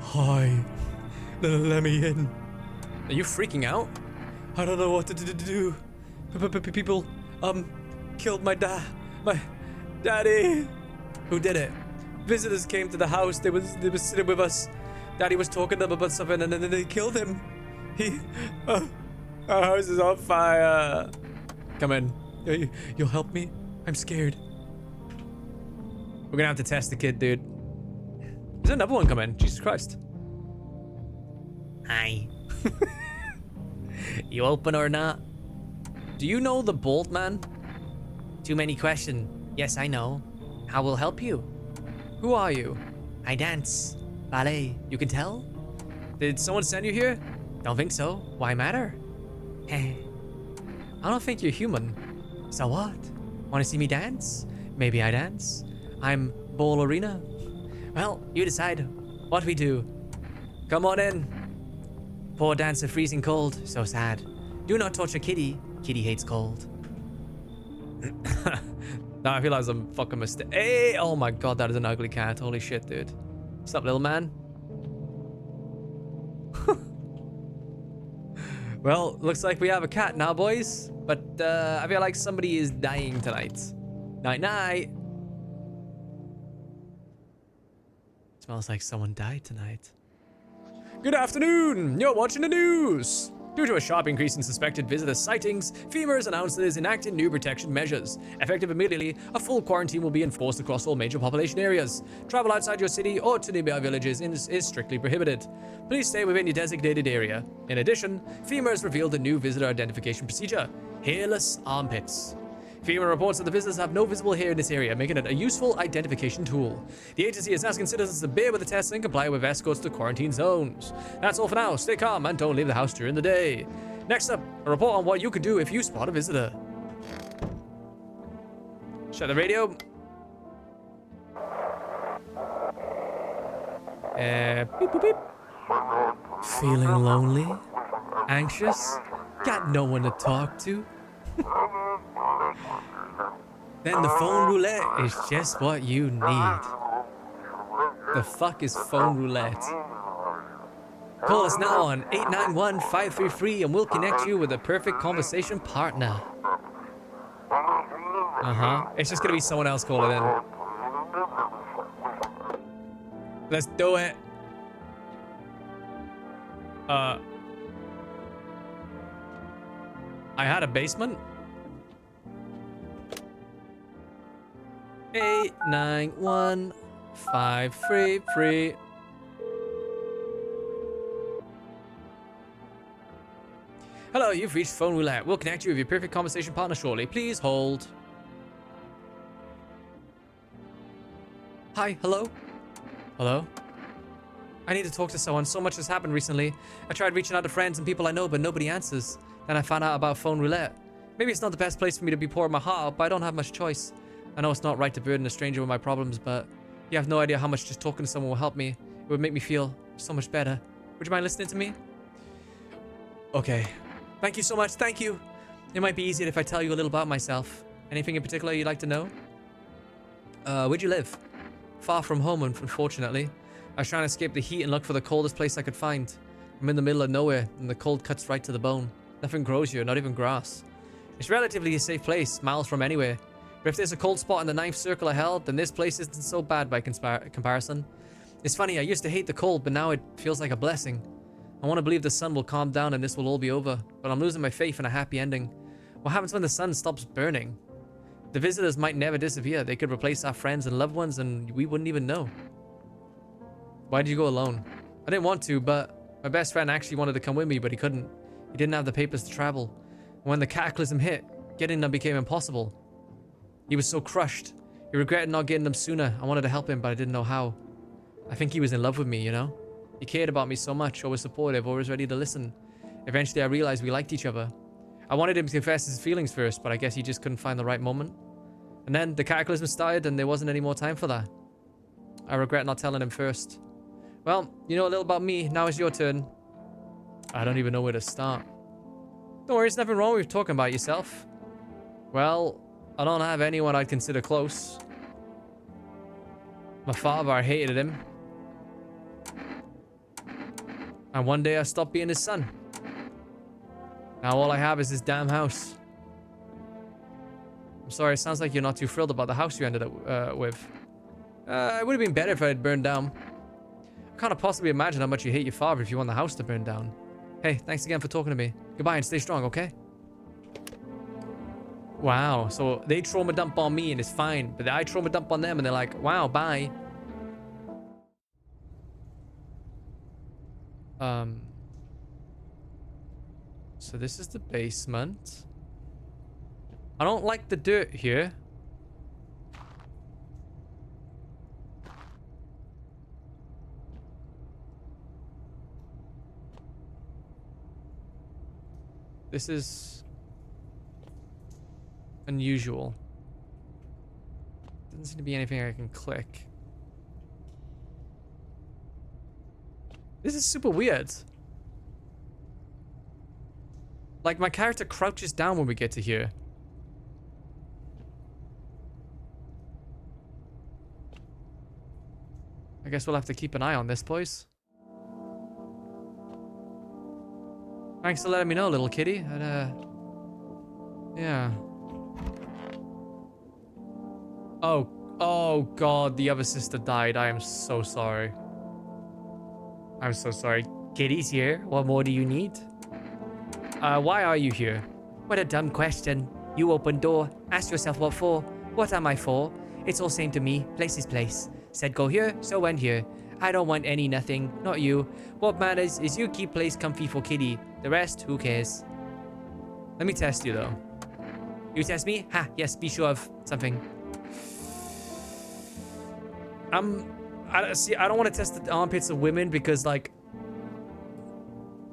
Hi. Let me in. Are you freaking out? I don't know what to do. People, killed my daddy. Who did it? Visitors came to the house. They was sitting with us. Daddy was talking to them about something, and then they killed him. Our house is on fire. Come in. You'll help me? I'm scared. We're gonna have to test the kid, dude. There's another one coming. Jesus Christ. Hi. You open or not? Do you know the bald man? Too many questions. Yes, I know. How will help you? Who are you? I dance. Ballet. You can tell? Did someone send you here? Don't think so. Why matter? Hey. I don't think you're human. So what? Want to see me dance? Maybe I dance. I'm ballerina. Well, you decide. What we do? Come on in. Poor dancer freezing cold. So sad. Do not torture Kitty. Kitty hates cold. Now I realize I'm fucking mistake. Hey! Oh my god, that is an ugly cat. Holy shit, dude. What's up, little man? Well, looks like we have a cat now, boys. But I feel like somebody is dying tonight. Night-night. Smells like someone died tonight. Good afternoon! You're watching the news! Due to a sharp increase in suspected visitor sightings, FEMA has announced that it is enacting new protection measures. Effective immediately, a full quarantine will be enforced across all major population areas. Travel outside your city or to nearby villages is strictly prohibited. Please stay within your designated area. In addition, FEMA has revealed a new visitor identification procedure, hairless armpits. FEMA reports that the visitors have no visible hair in this area, making it a useful identification tool. The agency is asking citizens to bear with the tests and comply with escorts to quarantine zones. That's all for now. Stay calm and don't leave the house during the day. Next up, a report on what you could do if you spot a visitor. Shut the radio. Beep, boop, beep. Feeling lonely? Anxious? Got no one to talk to? Then the phone roulette is just what you need. The fuck is phone roulette? Call us now on 891-533 and we'll connect you with a perfect conversation partner. It's just gonna be someone else calling in. Let's do it. I had a basement. 891-533. Hello, you've reached phone roulette. We'll connect you with your perfect conversation partner shortly. Please hold. Hi, hello? Hello? I need to talk to someone. So much has happened recently. I tried reaching out to friends and people I know, but nobody answers. Then I found out about phone roulette. Maybe it's not the best place for me to be pouring my heart out, but I don't have much choice. I know it's not right to burden a stranger with my problems, but you have no idea how much just talking to someone will help me. It would make me feel so much better. Would you mind listening to me? Okay. Thank you so much. Thank you. It might be easier if I tell you a little about myself. Anything in particular you'd like to know? Where'd you live? Far from home, unfortunately. I was trying to escape the heat and look for the coldest place I could find. I'm in the middle of nowhere, and the cold cuts right to the bone. Nothing grows here, not even grass. It's relatively a safe place, miles from anywhere. But if there's a cold spot in the 9th circle of hell, then this place isn't so bad by comparison. It's funny, I used to hate the cold, but now it feels like a blessing. I want to believe the sun will calm down and this will all be over, but I'm losing my faith in a happy ending. What happens when the sun stops burning? The visitors might never disappear. They could replace our friends and loved ones and we wouldn't even know. Why did you go alone? I didn't want to, but my best friend actually wanted to come with me, but he couldn't. He didn't have the papers to travel. When the cataclysm hit, getting them became impossible. He was so crushed. He regretted not getting them sooner. I wanted to help him, but I didn't know how. I think he was in love with me, you know? He cared about me so much, always supportive, always ready to listen. Eventually, I realized we liked each other. I wanted him to confess his feelings first, but I guess he just couldn't find the right moment. And then the cataclysm started and there wasn't any more time for that. I regret not telling him first. Well, you know a little about me. Now it's your turn. I don't even know where to start. Don't worry, there's nothing wrong with talking about yourself. Well, I don't have anyone I'd consider close. My father, I hated him. And one day I stopped being his son. Now all I have is this damn house. I'm sorry, it sounds like you're not too thrilled about the house you ended up with. It would have been better if it had burned down. I can't possibly imagine how much you hate your father if you want the house to burn down. Hey, thanks again for talking to me. Goodbye and stay strong, okay? Wow, so they trauma dump on me and it's fine, but I trauma dump on them and they're like, wow, bye. So this is the basement. I don't like the dirt here. This is unusual. Doesn't seem to be anything I can click. This is super weird. Like, my character crouches down when we get to here. I guess we'll have to keep an eye on this, boys. Thanks for letting me know, little kitty. Yeah. Oh god, the other sister died. I am so sorry. I'm so sorry. Kitty's here. What more do you need? Why are you here? What a dumb question. You open door. Ask yourself what for. What am I for? It's all same to me. Place is place. Said go here, so went here. I don't want any nothing. Not you. What matters is you keep place comfy for kitty. The rest, who cares? Let me test you though. You test me? Ha, yes, be sure of something. I don't want to test the armpits of women because, like,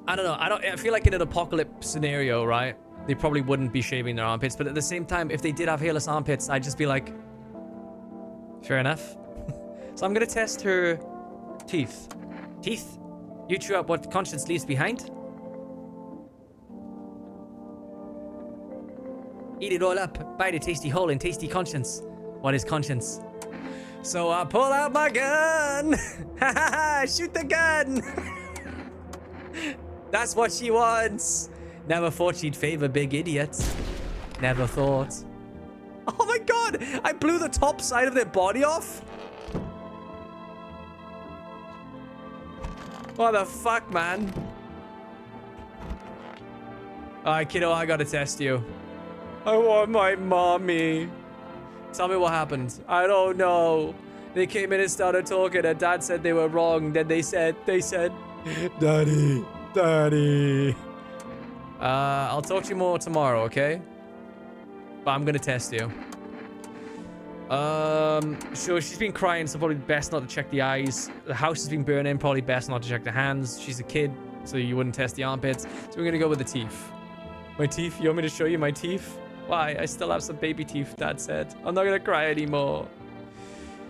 I don't know. I feel like in an apocalypse scenario, right? they probably wouldn't be shaving their armpits. But at the same time, if they did have hairless armpits, I'd just be like, fair enough. So I'm gonna test her teeth. Teeth? You chew up what conscience leaves behind? Eat it all up. Bite a tasty hole in tasty conscience. What is conscience? So I pull out my gun. Shoot the gun. That's what she wants. Never thought she'd favor big idiots. Never thought. Oh my god! I blew the top side of their body off? What the fuck, man? Alright, kiddo, I gotta test you. I want my mommy. Tell me what happened. I don't know. They came in and started talking and Dad said they were wrong. Then they said, Daddy, Daddy. I'll talk to you more tomorrow, okay? But I'm gonna test you. So she's been crying, so probably best not to check the eyes. The house has been burning, probably best not to check the hands. She's a kid, so you wouldn't test the armpits. So we're gonna go with the teeth. My teeth? You want me to show you my teeth? Why? I still have some baby teeth, Dad said. I'm not gonna cry anymore.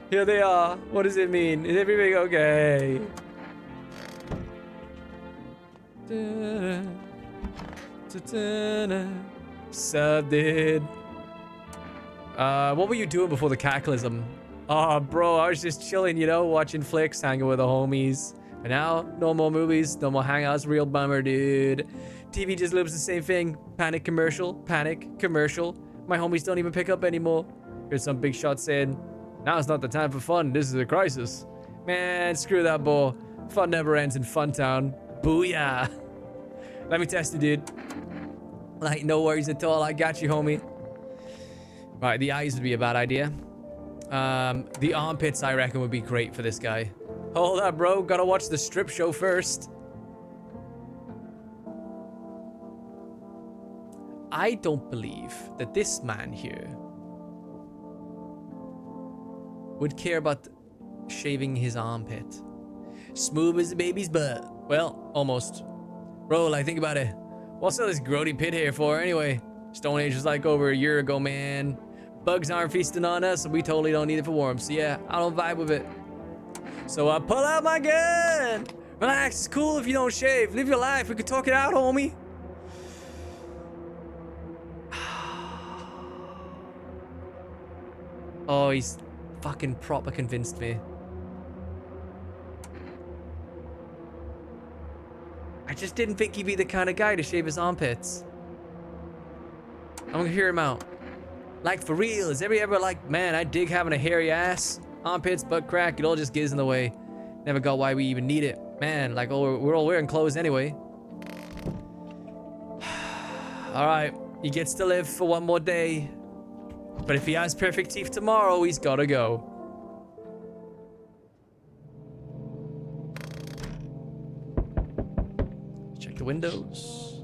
Here they are. What does it mean? Is everything okay? Sup, dude? What were you doing before the cataclysm? Oh, bro, I was just chilling, you know, watching flicks, hanging with the homies. But now, no more movies, no more hangouts. Real bummer, dude. TV just loops the same thing. Panic commercial, panic commercial. My homies don't even pick up anymore. Here's some big shot saying, now's not the time for fun. This is a crisis. Man, screw that bull. Fun never ends in Fun Town. Booyah. Let me test you, dude. Like, no worries at all. I got you, homie. Right, the eyes would be a bad idea. The armpits, I reckon, would be great for this guy. Hold up, bro. Gotta watch the strip show first. I don't believe that this man here would care about shaving his armpit. Smooth as a baby's butt. Well, almost. Bro, like, think about it. What's all this grody pit hair for anyway? Stone Age was like over a year ago, man. Bugs aren't feasting on us, and we totally don't need it for warmth. So yeah, I don't vibe with it. So I pull out my gun. Relax, it's cool if you don't shave. Live your life. We could talk it out, homie. Oh, he's fucking proper convinced me. I just didn't think he'd be the kind of guy to shave his armpits. I'm gonna hear him out. Like, for real, is ever like, man, I dig having a hairy ass, armpits, butt crack, it all just gets in the way. Never got why we even need it. Man, like, oh, we're all wearing clothes anyway. Alright, he gets to live for one more day. But if he has perfect teeth tomorrow, he's gotta go. Check the windows.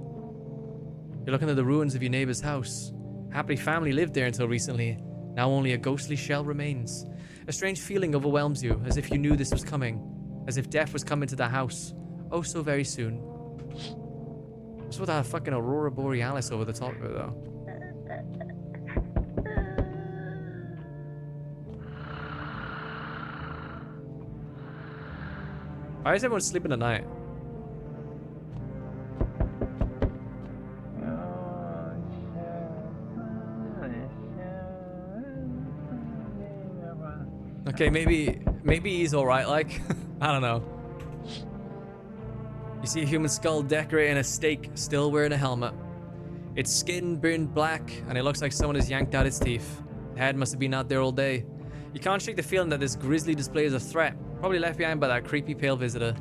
You're looking at the ruins of your neighbor's house. Happy family lived there until recently. Now only a ghostly shell remains. A strange feeling overwhelms you, as if you knew this was coming. As if death was coming to the house. Oh, so very soon. What's with that fucking Aurora Borealis over the top of it, though? Why is everyone sleeping at night? Okay, maybe he's alright, like. I don't know. You see a human skull decorating a stake, still wearing a helmet. Its skin burned black, and it looks like someone has yanked out its teeth. The head must have been out there all day. You can't shake the feeling that this grisly display is a threat. Probably left behind by that creepy pale visitor.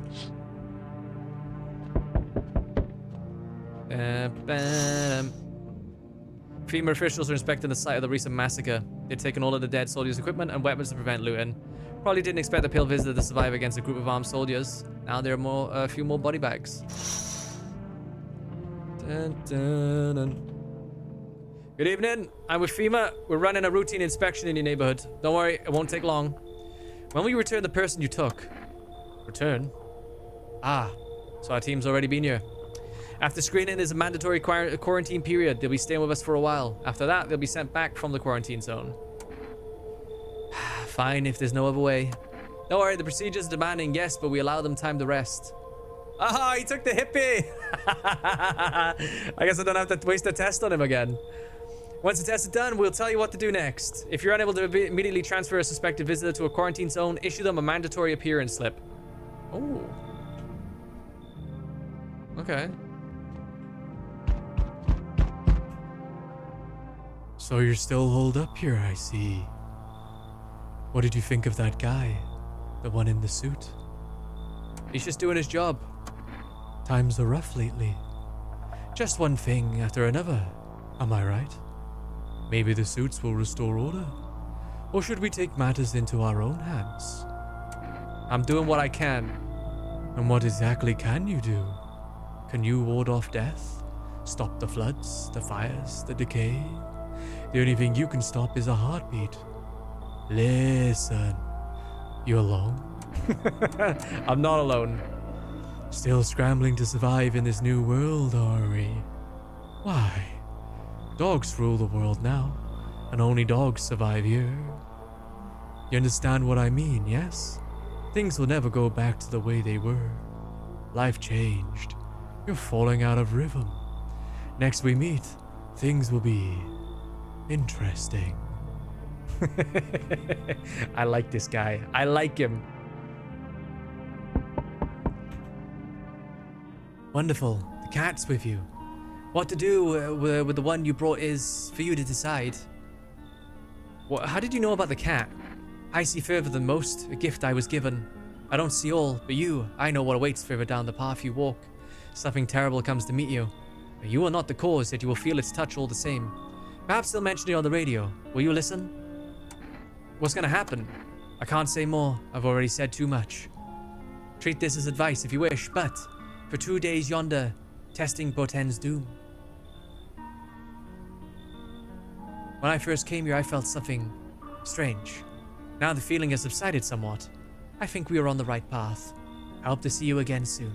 FEMA officials are inspecting the site of the recent massacre. They've taken all of the dead soldiers' equipment and weapons to prevent looting. Probably didn't expect the pale visitor to survive against a group of armed soldiers. Now there are a few more body bags. Dun, dun, dun. Good evening. I'm with FEMA. We're running a routine inspection in your neighborhood. Don't worry, it won't take long. When will you return the person you took? Return? Ah, so our team's already been here. After screening is a mandatory quarantine period. They'll be staying with us for a while. After that, they'll be sent back from the quarantine zone. Fine, if there's no other way. Don't worry, the procedure's demanding, yes, but we allow them time to rest. Ah, he took the hippie! I guess I don't have to waste a test on him again. Once the test is done, we'll tell you what to do next. If you're unable to immediately transfer a suspected visitor to a quarantine zone, issue them a mandatory appearance slip. Oh. Okay. So you're still holed up here, I see. What did you think of that guy? The one in the suit? He's just doing his job. Times are rough lately. Just one thing after another. Am I right? Maybe the suits will restore order? Or should we take matters into our own hands? I'm doing what I can. And what exactly can you do? Can you ward off death? Stop the floods, the fires, the decay? The only thing you can stop is a heartbeat. Listen. You alone? I'm not alone. Still scrambling to survive in this new world, are we? Why? Dogs rule the world now, and only dogs survive here. You understand what I mean, yes? Things will never go back to the way they were. Life changed. You're falling out of rhythm. Next we meet, things will be interesting. I like this guy. I like him. Wonderful. The cat's with you. What to do with the one you brought is for you to decide. How did you know about the cat? I see further than most, a gift I was given. I don't see all, but I know what awaits further down the path you walk. Something terrible comes to meet you. But you are not the cause, yet you will feel its touch all the same. Perhaps they'll mention it on the radio. Will you listen? What's gonna happen? I can't say more. I've already said too much. Treat this as advice if you wish, but for 2 days yonder, testing portends doom. When I first came here, I felt something strange. Now the feeling has subsided somewhat. I think we are on the right path. I hope to see you again soon.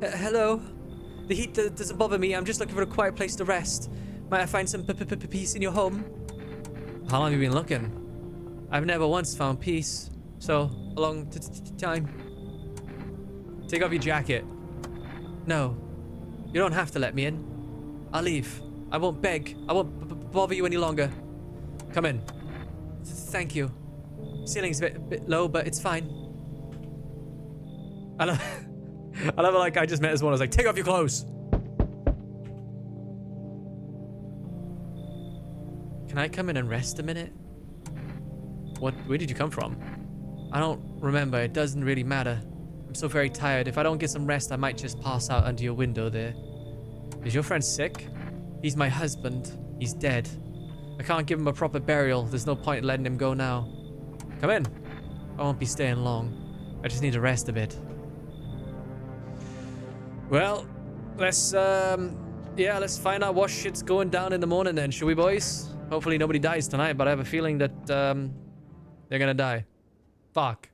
Hello? The heat doesn't bother me. I'm just looking for a quiet place to rest. Might I find some peace in your home? How long have you been looking? I've never once found peace. So, a long time. Take off your jacket. No. You don't have to let me in. I'll leave. I won't beg. I won't bother you any longer. Come in. Thank you. Ceiling's a bit low, but it's fine. I love it, like I just met this one. I was like, take off your clothes. Can I come in and rest a minute? Where did you come from? I don't remember. It doesn't really matter. I'm so very tired. If I don't get some rest, I might just pass out under your window there. Is your friend sick? He's my husband. He's dead. I can't give him a proper burial. There's no point in letting him go now. Come in. I won't be staying long. I just need to rest a bit. Well, let's find out what shit's going down in the morning then, shall we, boys? Hopefully nobody dies tonight, but I have a feeling that, they're gonna die. Fuck.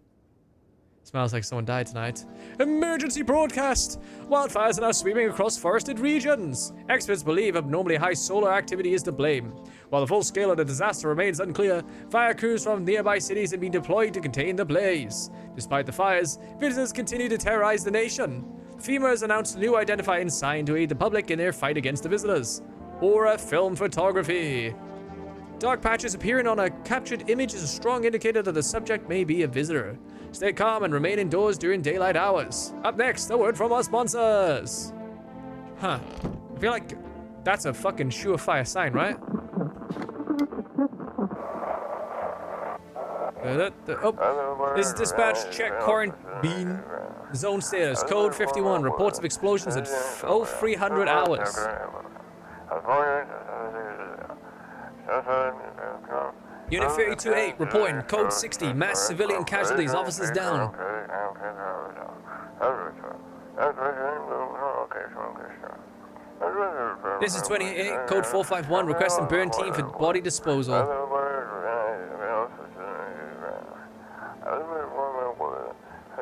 Smells like someone died tonight. Emergency broadcast! Wildfires are now sweeping across forested regions. Experts believe abnormally high solar activity is to blame. While the full scale of the disaster remains unclear, fire crews from nearby cities have been deployed to contain the blaze. Despite the fires, visitors continue to terrorize the nation. FEMA has announced a new identifying sign to aid the public in their fight against the visitors. Aura film photography. Dark patches appearing on a captured image is a strong indicator that the subject may be a visitor. Stay calm and remain indoors during daylight hours. Up next, a word from our sponsors. Huh. I feel like that's a fucking surefire sign, right? Oh, this is dispatch. Check quarantine zone status. Code 51. Reports of explosions at 0300 hours. Unit 32-8 reporting. Code 60. Mass civilian casualties. Officers down. This is 28. Code 451. Requesting burn team for body disposal.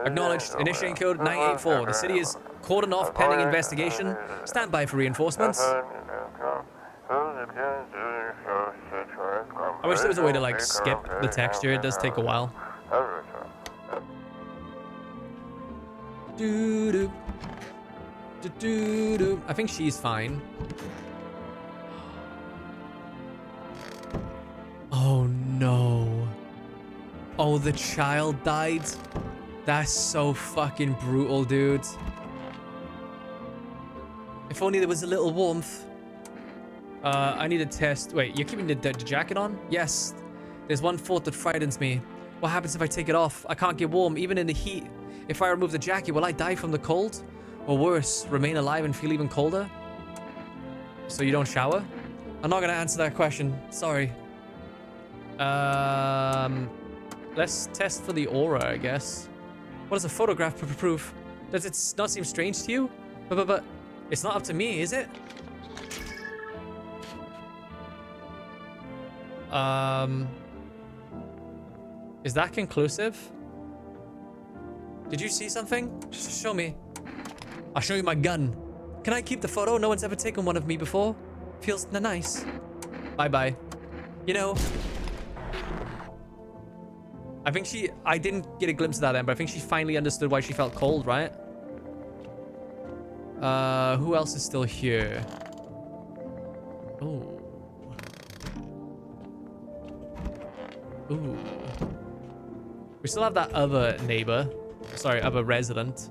Acknowledged. Initiating code 984. The city is cordoned off pending investigation. Stand by for reinforcements. I wish there was a way to like skip the texture. It does take a while. Doo-doo. Doo-doo-doo. I think she's fine. Oh no. Oh, the child died? That's so fucking brutal, dude. If only there was a little warmth. I need to test. Wait, you're keeping the jacket on? Yes. There's one thought that frightens me. What happens if I take it off? I can't get warm, even in the heat. If I remove the jacket, will I die from the cold? Or worse, remain alive and feel even colder? So you don't shower? I'm not gonna answer that question. Sorry. Let's test for the aura, I guess. What is a photograph proof? Does it not seem strange to you? But it's not up to me, is it? Is that conclusive? Did you see something? Just show me. I'll show you my gun. Can I keep the photo? No one's ever taken one of me before. Feels nice. Bye-bye. You know, I didn't get a glimpse of that then, but I think she finally understood why she felt cold, right? Who else is still here? Oh. Ooh. We still have that other neighbor. Sorry, other resident.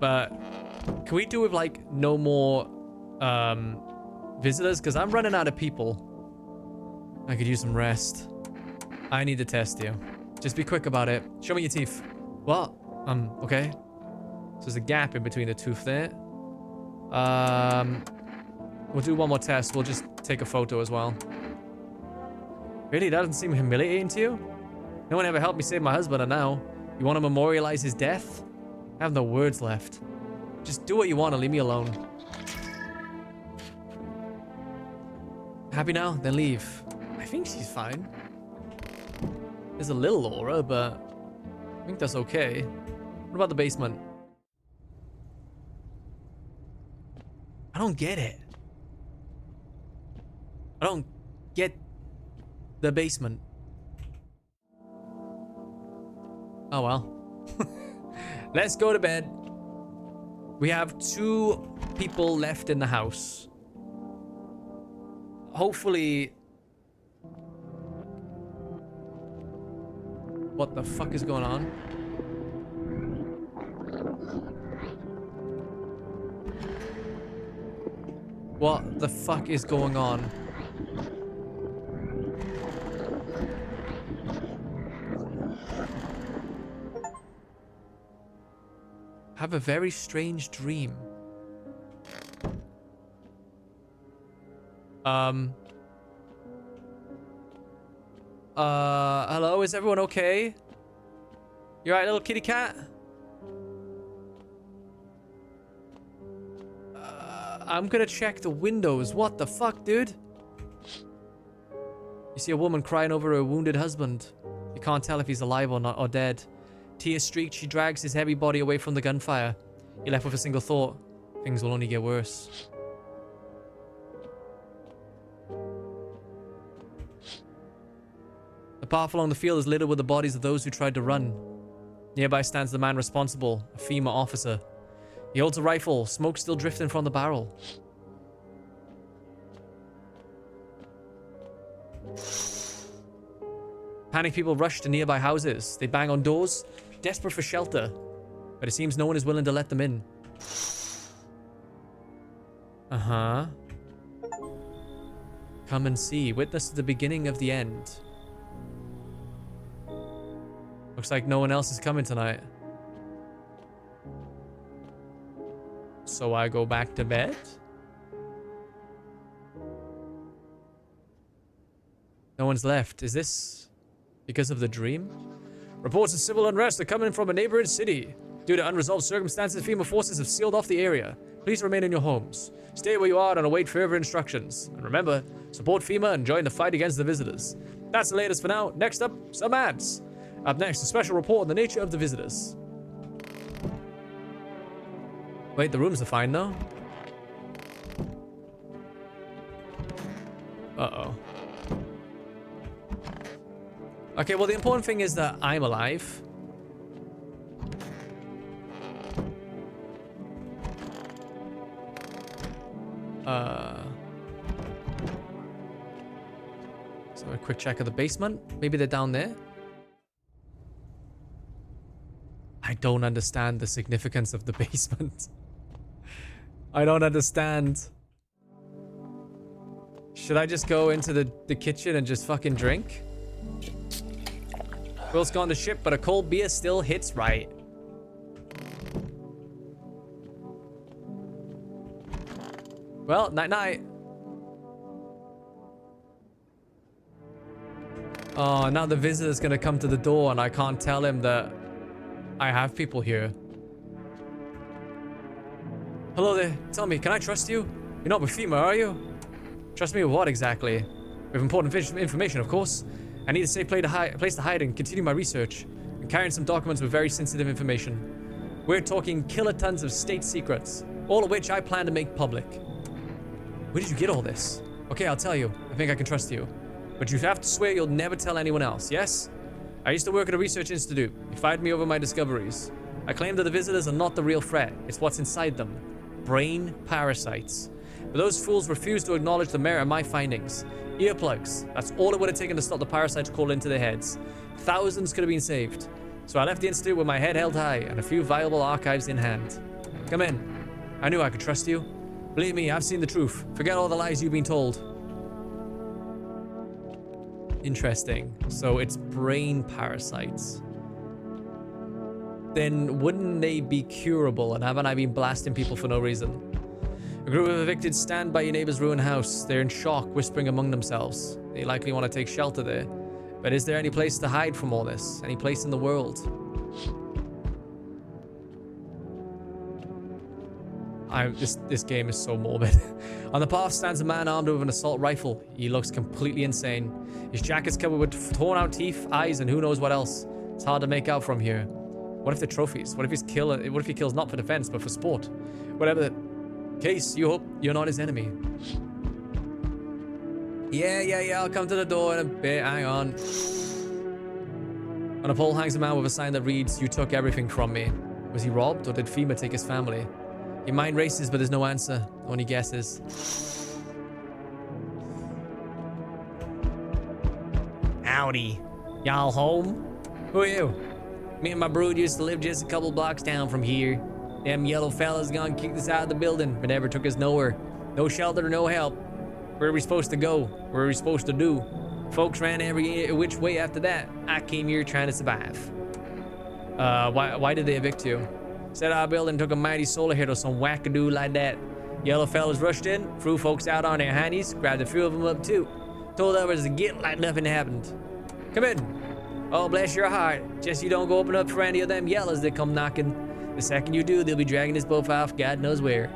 But can we do with like no more visitors? Because I'm running out of people. I could use some rest. I need to test you. Just be quick about it. Show me your teeth. What? Okay. So there's a gap in between the tooth there. We'll do one more test. We'll just take a photo as well. Really? That doesn't seem humiliating to you? No one ever helped me save my husband, and now you want to memorialize his death? I have no words left. Just do what you want and leave me alone. Happy now? Then leave. I think she's fine. There's a little aura, but I think that's okay. What about the basement? I don't get it. I don't get the basement. Oh well. Let's go to bed. We have 2 people left in the house. Hopefully... What the fuck is going on? What the fuck is going on? Have a very strange dream. Hello, is everyone okay? You alright, little kitty cat? I'm gonna check the windows. What the fuck, dude? You see a woman crying over her wounded husband. You can't tell if he's alive or not, or dead. Tears streaked, she drags his heavy body away from the gunfire. You're left with a single thought. Things will only get worse. The path along the field is littered with the bodies of those who tried to run. Nearby stands the man responsible, a FEMA officer. He holds a rifle, smoke still drifting from the barrel. Panicked people rush to nearby houses. They bang on doors, desperate for shelter. But it seems no one is willing to let them in. Uh-huh. Come and see. Witness the beginning of the end. Looks like no one else is coming tonight. So I go back to bed? No one's left. Is this because of the dream? Reports of civil unrest are coming from a neighboring city. Due to unresolved circumstances, FEMA forces have sealed off the area. Please remain in your homes. Stay where you are and await further instructions. And remember, support FEMA and join the fight against the visitors. That's the latest for now. Next up, some ads. Up next, a special report on the nature of the visitors. Wait, the rooms are fine though. Uh-oh. Okay, well the important thing is that I'm alive. So a quick check of the basement. Maybe they're down there. I don't understand the significance of the basement. I don't understand. Should I just go into the kitchen and just fucking drink? Will's gone to ship, but a cold beer still hits right. Well, night-night. Oh, now the visitor's gonna come to the door and I can't tell him that I have people here. Hello there. Tell me, can I trust you? You're not with FEMA, are you? Trust me with what exactly? With important information, of course. I need a safe place to hide and continue my research. I'm carrying some documents with very sensitive information. We're talking kilotons of state secrets, all of which I plan to make public. Where did you get all this? Okay, I'll tell you. I think I can trust you. But you have to swear you'll never tell anyone else, yes? I used to work at a research institute. They fired me over my discoveries. I claim that the visitors are not the real threat. It's what's inside them. Brain parasites. But those fools refuse to acknowledge the merit of my findings. Earplugs. That's all it would have taken to stop the parasites crawling into their heads. Thousands could have been saved. So I left the institute with my head held high and a few valuable archives in hand. Come in. I knew I could trust you. Believe me, I've seen the truth. Forget all the lies you've been told. Interesting. So it's brain parasites. Then wouldn't they be curable, and haven't I been blasting people for no reason? A group of evicted stand by your neighbor's ruined house. They're in shock, whispering among themselves. They likely want to take shelter there. But is there any place to hide from all this? Any place in the world? This game is so morbid. On the path stands a man armed with an assault rifle. He looks completely insane. His jacket's covered with torn out teeth, eyes, and who knows what else. It's hard to make out from here. What if they're trophies? What if he kills not for defense, but for sport? Whatever the case, you hope you're not his enemy. Yeah, I'll come to the door in a bit. Hang on. On a pole hangs a man with a sign that reads, "You took everything from me." Was he robbed, or did FEMA take his family? Your mind races, but there's no answer. Only guesses. Howdy. Y'all home? Who are you? Me and my brood used to live just a couple blocks down from here. Them yellow fellas gone kicked us out of the building, but never took us nowhere. No shelter, no help. Where are we supposed to go? What are we supposed to do? Folks ran every which way after that. I came here trying to survive. Why did they evict you? Said our building took a mighty solar hit or some wackadoo like that. Yellow fellas rushed in, threw folks out on their handies, grabbed a few of them up too. Told others to get like nothing happened. Come in. Oh, bless your heart. Just you don't go open up for any of them yellows that come knocking. The second you do, they'll be dragging us both off God knows where.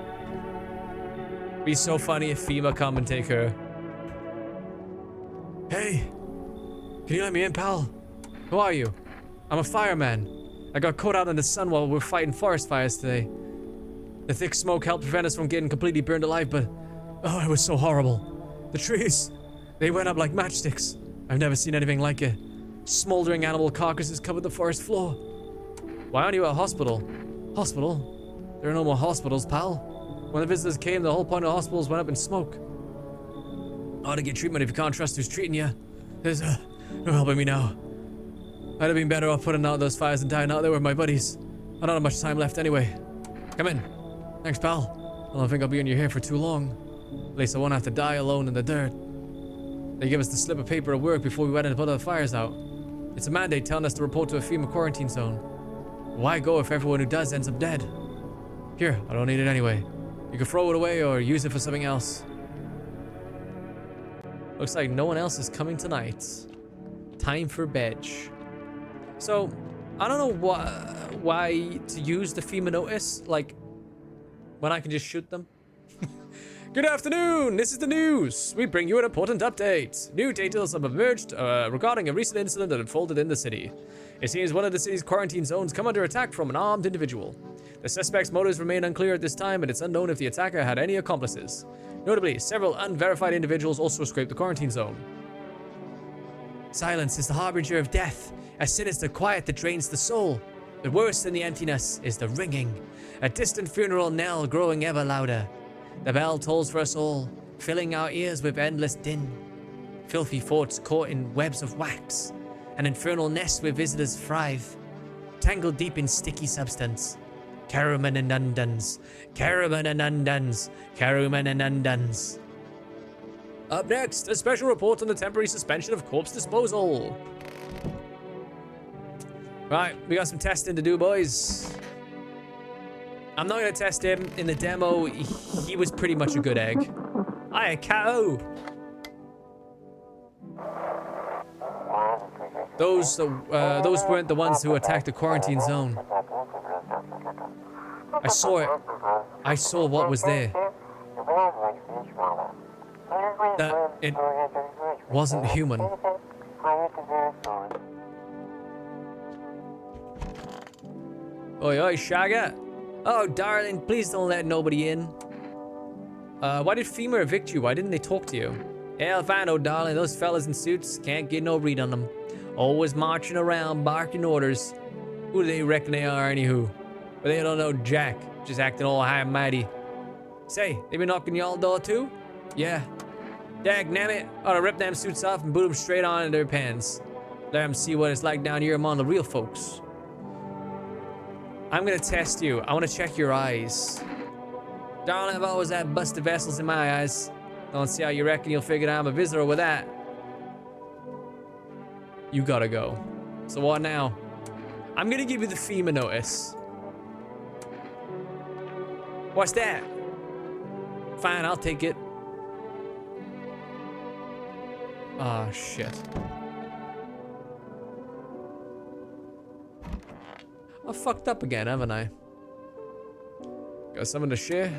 It'd be so funny if FEMA come and take her. Hey, can you let me in, pal? Who are you? I'm a fireman. I got caught out in the sun while we were fighting forest fires today. The thick smoke helped prevent us from getting completely burned alive, but oh, it was so horrible. The trees, they went up like matchsticks. I've never seen anything like it. Smoldering animal carcasses covered the forest floor. Why aren't you at a hospital? Hospital? There are no more hospitals, pal. When the visitors came, the whole point of hospitals went up in smoke. How to get treatment if you can't trust who's treating you? There's no helping me now. I'd have been better off putting out those fires and dying out there with my buddies. I don't have much time left anyway. Come in. Thanks, pal. I don't think I'll be in your hair for too long. At least I won't have to die alone in the dirt. They gave us the slip of paper at work before we went in to put the fires out. It's a mandate telling us to report to a FEMA quarantine zone. Why go if everyone who does ends up dead? Here, I don't need it anyway. You can throw it away or use it for something else. Looks like no one else is coming tonight. Time for bed. So, I don't know why to use the FEMA notice, like, when I can just shoot them. Good afternoon, this is the news. We bring you an important update. New details have emerged regarding a recent incident that unfolded in the city. It seems one of the city's quarantine zones come under attack from an armed individual. The suspect's motives remain unclear at this time, and it's unknown if the attacker had any accomplices. Notably, several unverified individuals also escaped the quarantine zone. Silence is the harbinger of death, a sinister quiet that drains the soul. But worse than the emptiness is the ringing, a distant funeral knell growing ever louder. The bell tolls for us all, filling our ears with endless din. Filthy forts caught in webs of wax, an infernal nest where visitors thrive, tangled deep in sticky substance. Caruman and undons, Caruman and undons, Caruman and undons. Up next, a special report on the temporary suspension of corpse disposal. Right, we got some testing to do, boys. I'm not gonna test him in the demo. He was pretty much a good egg. Hiya, cow. Those weren't the ones who attacked the quarantine zone. I saw it. I saw what was there. That it wasn't human. Oi, oi, Shagga. Oh, darling, please don't let nobody in. Why did FEMA evict you? Why didn't they talk to you? Hell if I know, darling. Those fellas in suits can't get no read on them. Always marching around, barking orders. Who do they reckon they are, anywho? But they don't know jack. Just acting all high and mighty. Say, they been knocking y'all door too? Yeah. Dagnammit, ought to rip them suits off and boot them straight on in their pants. Let them see what it's like down here among the real folks. I'm gonna test you. I wanna check your eyes. Darling, I've always had busted vessels in my eyes. Don't see how you reckon you'll figure out I'm a visitor with that. You gotta go. So what now? I'm gonna give you the FEMA notice. What's that? Fine, I'll take it. Oh, shit. I fucked up again, haven't I? Got something to share?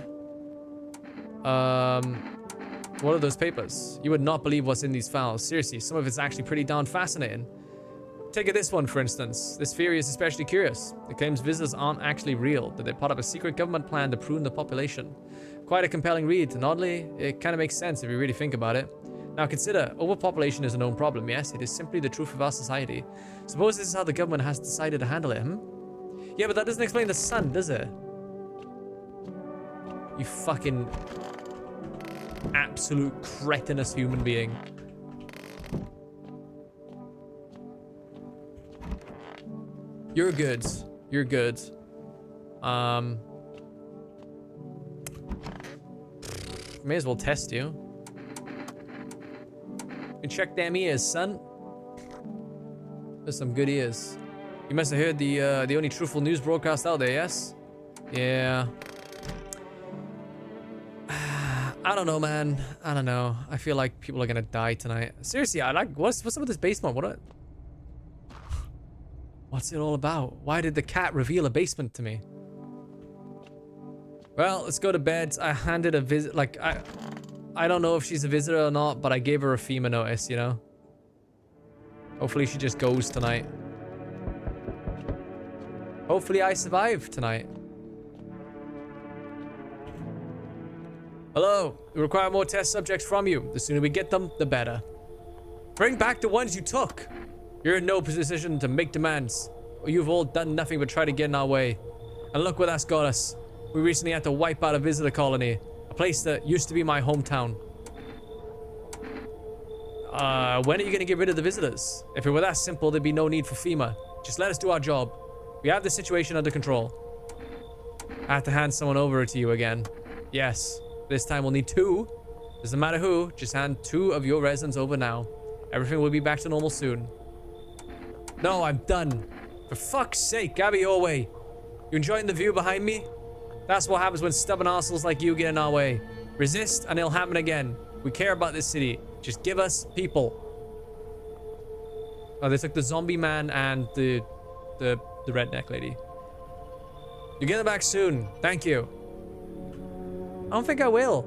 What are those papers? You would not believe what's in these files. Seriously, some of it's actually pretty darn fascinating. Take this one, for instance. This theory is especially curious. It claims visitors aren't actually real, that they're part of a secret government plan to prune the population. Quite a compelling read, and oddly, it kind of makes sense if you really think about it. Now consider, overpopulation is a known problem, yes? It is simply the truth of our society. Suppose this is how the government has decided to handle it, Yeah, but that doesn't explain the sun, does it? You fucking absolute cretinous human being. You're good. You're good. May as well test you. You can check them ears, son. There's some good ears. You must have heard the only truthful news broadcast out there, yes? Yeah. I don't know, man. I don't know. I feel like people are gonna die tonight. Seriously, what's up with this basement? What's it all about? Why did the cat reveal a basement to me? Well, let's go to bed. I handed a visit, like, I don't know if she's a visitor or not, but I gave her a FEMA notice, you know? Hopefully she just goes tonight. Hopefully I survive tonight. Hello, we require more test subjects from you. The sooner we get them, the better. Bring back the ones you took. You're in no position to make demands. You've all done nothing but try to get in our way. And look where that's got us. We recently had to wipe out a visitor colony. A place that used to be my hometown. When are you gonna get rid of the visitors? If it were that simple, there'd be no need for FEMA. Just let us do our job. We have the situation under control. I have to hand someone over to you again. Yes. This time we'll need 2. Doesn't matter who, just hand 2 of your residents over now. Everything will be back to normal soon. No, I'm done. For fuck's sake, Gabby your way. You enjoying the view behind me? That's what happens when stubborn assholes like you get in our way. Resist and it'll happen again. We care about this city. Just give us people. Oh, they took the zombie man and the redneck lady. You get them back soon. Thank you. I don't think I will.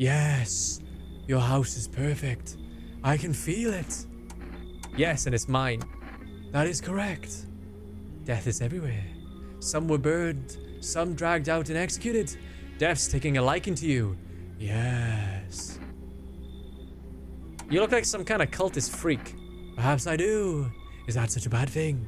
Yes, your house is perfect. I can feel it. Yes, and it's mine. That is correct. Death is everywhere. Some were burned, some dragged out and executed. Death's taking a liking to you. Yes. You look like some kind of cultist freak. Perhaps I do. Is that such a bad thing?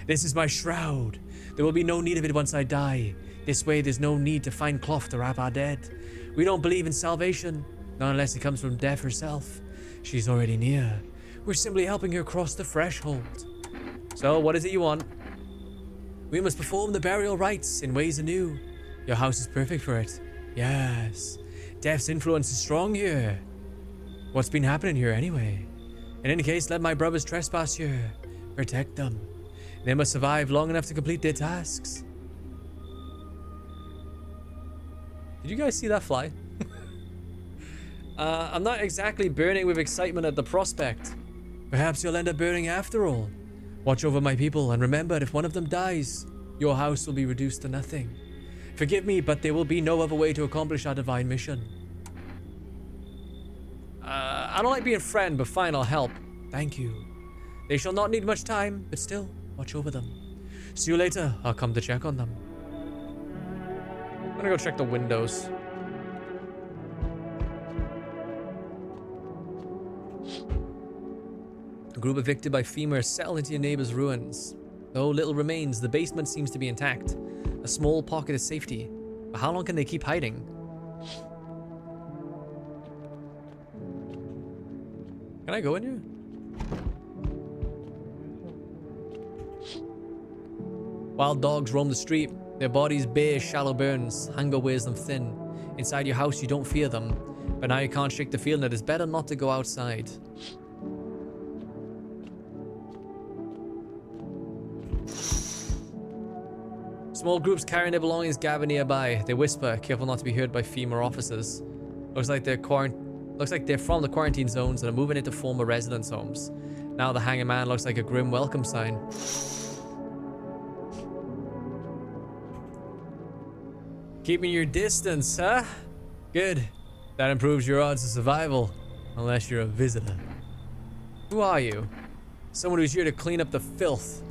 This is my shroud. There will be no need of it once I die. This way there's no need to find cloth to wrap our dead. We don't believe in salvation, not unless it comes from death herself. She's already near. We're simply helping her cross the threshold. So, what is it you want? We must perform the burial rites in ways anew. Your house is perfect for it. Yes. Death's influence is strong here. What's been happening here anyway? In any case, let my brothers trespass here. Protect them. They must survive long enough to complete their tasks. Did you guys see that fly? I'm not exactly burning with excitement at the prospect. Perhaps you'll end up burning after all. Watch over my people, and remember, if one of them dies, your house will be reduced to nothing. Forgive me, but there will be no other way to accomplish our divine mission. I don't like being friend, but fine, I'll help. Thank you. They shall not need much time, but still, watch over them. See you later. I'll come to check on them. I'm gonna go check the windows. A group evicted by FEMA settled into your neighbor's ruins. Though little remains, the basement seems to be intact. A small pocket of safety. But how long can they keep hiding? Can I go in here? Wild dogs roam the street. Their bodies bear shallow burns. Hunger wears them thin. Inside your house, you don't fear them. But now you can't shake the feeling that it's better not to go outside. Small groups carrying their belongings gather nearby. They whisper, careful not to be heard by FEMA officers. Looks like they're from the quarantine zones and are moving into former residence homes. Now the hanging man looks like a grim welcome sign. Keeping your distance, huh? Good. That improves your odds of survival. Unless you're a visitor. Who are you? Someone who's here to clean up the filth.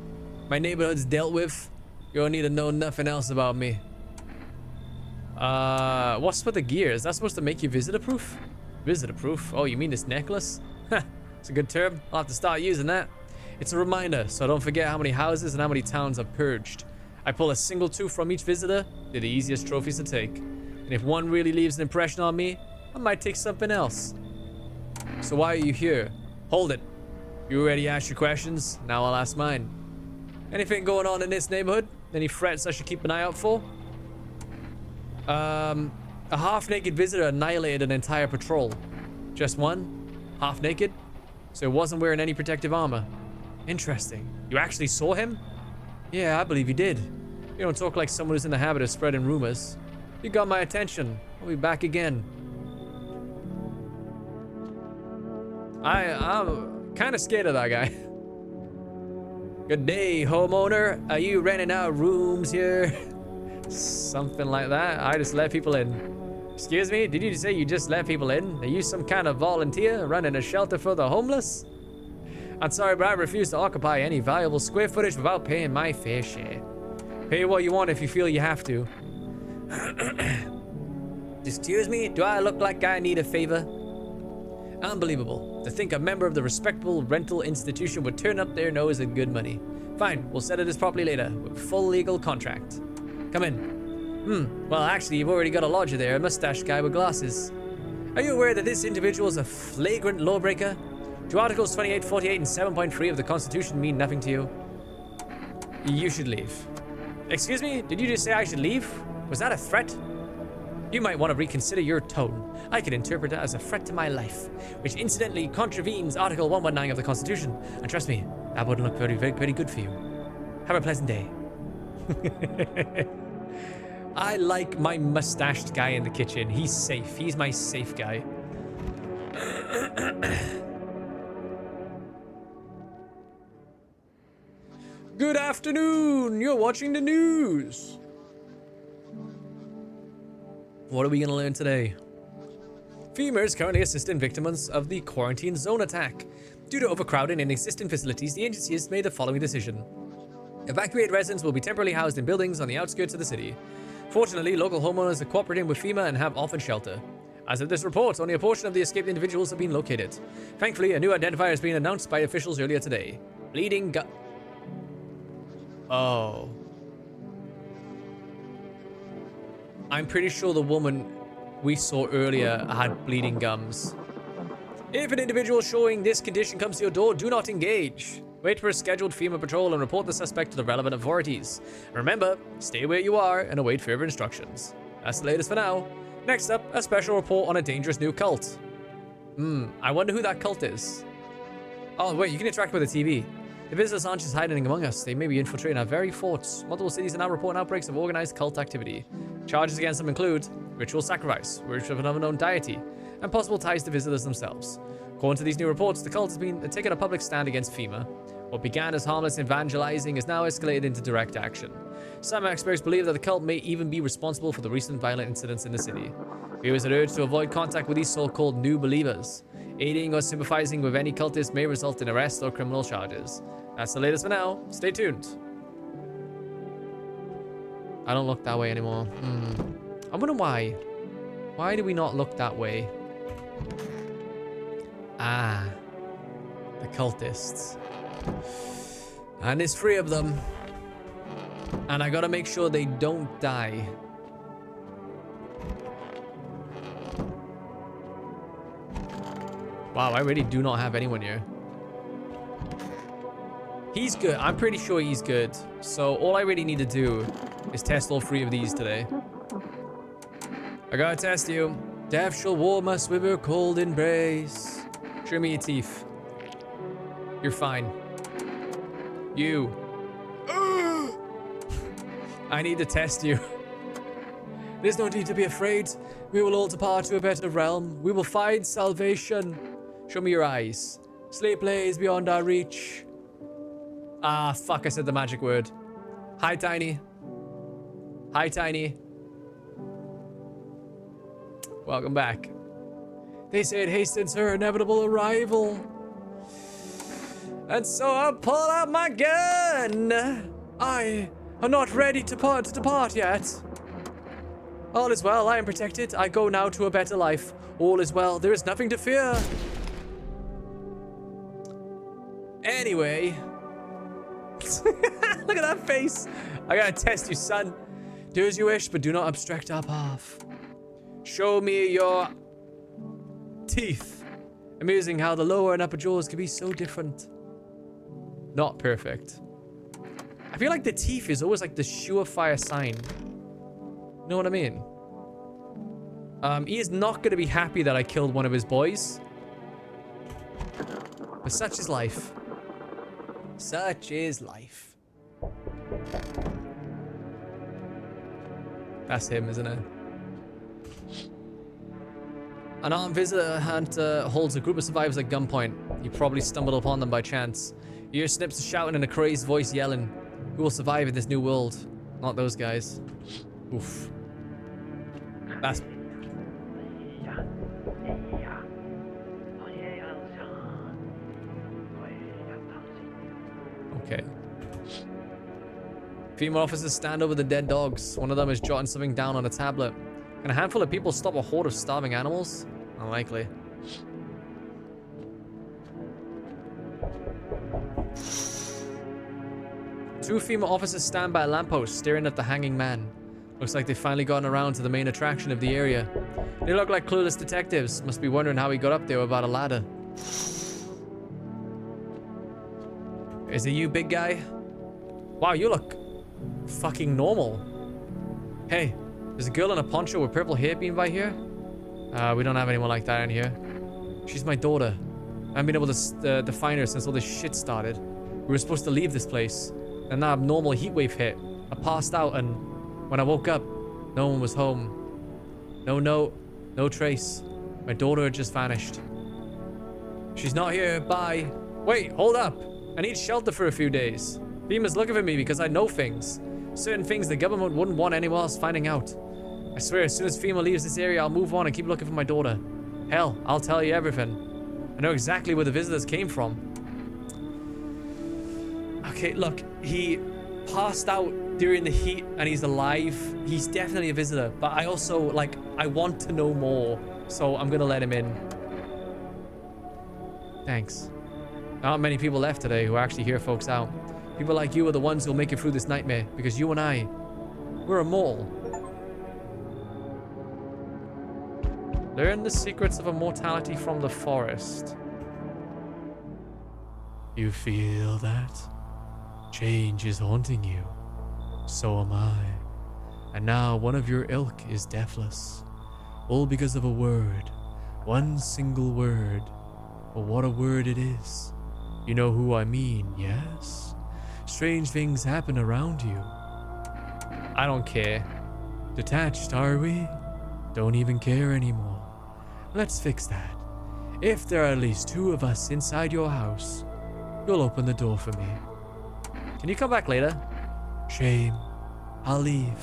My neighborhood's dealt with. You don't need to know nothing else about me. What's with the gear? Is that supposed to make you visitor proof? Visitor proof? Oh, you mean this necklace? Ha, it's a good term. I'll have to start using that. It's a reminder, so I don't forget how many houses and how many towns I've purged. I pull a single tooth from each visitor. They're the easiest trophies to take. And if one really leaves an impression on me, I might take something else. So why are you here? Hold it. You already asked your questions, now I'll ask mine. Anything going on in this neighborhood? Any threats I should keep an eye out for? A half-naked visitor annihilated an entire patrol. Just one? Half-naked? So it wasn't wearing any protective armor. Interesting. You actually saw him? Yeah, I believe you did. You don't talk like someone who's in the habit of spreading rumors. You got my attention. I'll be back again. I'm kind of scared of that guy. Good day, homeowner. Are you renting out rooms here? Something like that. I just let people in. Excuse me? Did you say you just let people in? Are you some kind of volunteer running a shelter for the homeless? I'm sorry, but I refuse to occupy any valuable square footage without paying my fair share. Pay what you want if you feel you have to. Excuse me? Do I look like I need a favor? Unbelievable. To think a member of the respectable rental institution would turn up their nose at good money. Fine, we'll settle this properly later, with full legal contract. Come in. Well, actually, you've already got a lodger there, a mustached guy with glasses. Are you aware that this individual is a flagrant lawbreaker? Do Articles 28, 48, and 7.3 of the Constitution mean nothing to you? You should leave. Excuse me? Did you just say I should leave? Was that a threat? You might want to reconsider your tone. I could interpret it as a threat to my life, which incidentally contravenes Article 119 of the Constitution. And trust me, that wouldn't look very good for you. Have a pleasant day. I like my mustached guy in the kitchen. He's safe. He's my safe guy. Good afternoon. You're watching the news. What are we going to learn today? FEMA is currently assisting victims of the quarantine zone attack. Due to overcrowding in existing facilities, the agency has made the following decision. Evacuated residents will be temporarily housed in buildings on the outskirts of the city. Fortunately, local homeowners are cooperating with FEMA and have offered shelter. As of this report, only a portion of the escaped individuals have been located. Thankfully, a new identifier has been announced by officials earlier today. Bleeding gu- Oh. I'm pretty sure the woman we saw earlier had bleeding gums. If an individual showing this condition comes to your door, do not engage. Wait for a scheduled FEMA patrol and report the suspect to the relevant authorities. Remember, stay where you are and await further instructions. That's the latest for now. Next up, a special report on a dangerous new cult. I wonder who that cult is. Oh, wait, you can interact with the TV. The visitors aren't just hiding among us. They may be infiltrating our very forts. Multiple cities are now reporting outbreaks of organized cult activity. Charges against them include ritual sacrifice, worship of an unknown deity, and possible ties to visitors themselves. According to these new reports, the cult has been taking a public stand against FEMA. What began as harmless evangelizing is now escalated into direct action. Some experts believe that the cult may even be responsible for the recent violent incidents in the city. Viewers are urged to avoid contact with these so-called new believers. Aiding or sympathizing with any cultist may result in arrest or criminal charges. That's the latest for now. Stay tuned. I don't look that way anymore. I wonder why. Why do we not look that way? Ah. The cultists. And there's 3 of them. And I gotta make sure they don't die. Wow, I really do not have anyone here. He's good. I'm pretty sure he's good. So all I really need to do is test all 3 of these today. I gotta test you. Death shall warm us with her cold embrace. Show me your teeth. You're fine. You. I need to test you. There's no need to be afraid. We will all depart to a better realm. We will find salvation. Show me your eyes. Sleep lays beyond our reach. Ah, fuck, I said the magic word. Hi, Tiny. Hi, Tiny. Welcome back. They say it hastens her inevitable arrival. And so I pull out my gun. I am not ready to depart yet. All is well, I am protected. I go now to a better life. All is well, there is nothing to fear. Anyway. Look at that face. I gotta test you, son. Do as you wish, but do not obstruct our path. Show me your teeth. Amusing how the lower and upper jaws can be so different. Not perfect. I feel like the teeth is always like the surefire sign. You know what I mean? He is not going to be happy that I killed one of his boys. But such is life. Such is life. That's him, isn't it? An armed visitor hunter holds a group of survivors at gunpoint. You probably stumbled upon them by chance. You hear snips shouting and a crazed voice yelling. Who will survive in this new world? Not those guys. Oof. That's... Okay. Female officers stand over the dead dogs. One of them is jotting something down on a tablet. Can a handful of people stop a horde of starving animals? Unlikely. Two female officers stand by a lamppost, staring at the hanging man. Looks like they've finally gotten around to the main attraction of the area. They look like clueless detectives. Must be wondering how he got up there without a ladder. Is it you, big guy? Wow, you look fucking normal. Hey, there's a girl in a poncho with purple hairpin by here. We don't have anyone like that in here. She's my daughter. I haven't been able to find her since all this shit started. We were supposed to leave this place. And that abnormal heat wave hit. I passed out, and when I woke up, no one was home. No note, no trace. My daughter had just vanished. She's not here, bye. Wait, hold up. I need shelter for a few days. FEMA's looking for me because I know things. Certain things the government wouldn't want anyone else finding out. I swear, as soon as FEMA leaves this area, I'll move on and keep looking for my daughter. Hell, I'll tell you everything. I know exactly where the visitors came from. Okay, look, he passed out during the heat and he's alive. He's definitely a visitor, but I also, like, I want to know more, so I'm gonna let him in. Thanks. There aren't many people left today who actually hear folks out. People like you are the ones who'll make it through this nightmare, because you and I, we're immortal. Learn the secrets of immortality from the forest. You feel that? Change is haunting you. So am I. And now one of your ilk is deathless. All because of a word. One single word. But what a word it is. You know who I mean, yes? Strange things happen around you. I don't care. Detached, are we? Don't even care anymore. Let's fix that. If there are at least 2 of us inside your house, you'll open the door for me. Can you come back later? Shame. I'll leave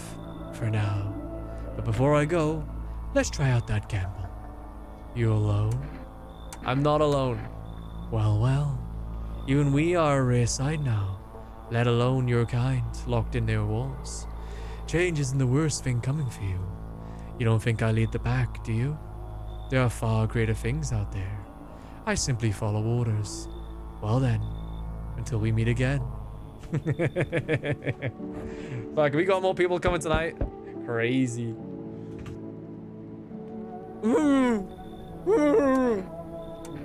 for now. But before I go, let's try out that gamble. You alone? I'm not alone. Well, well. You and we are a rare sight now, let alone your kind, locked in their walls. Change isn't the worst thing coming for you. You don't think I lead the pack, do you? There are far greater things out there. I simply follow orders. Well then, until we meet again. Fuck, we got more people coming tonight. Crazy.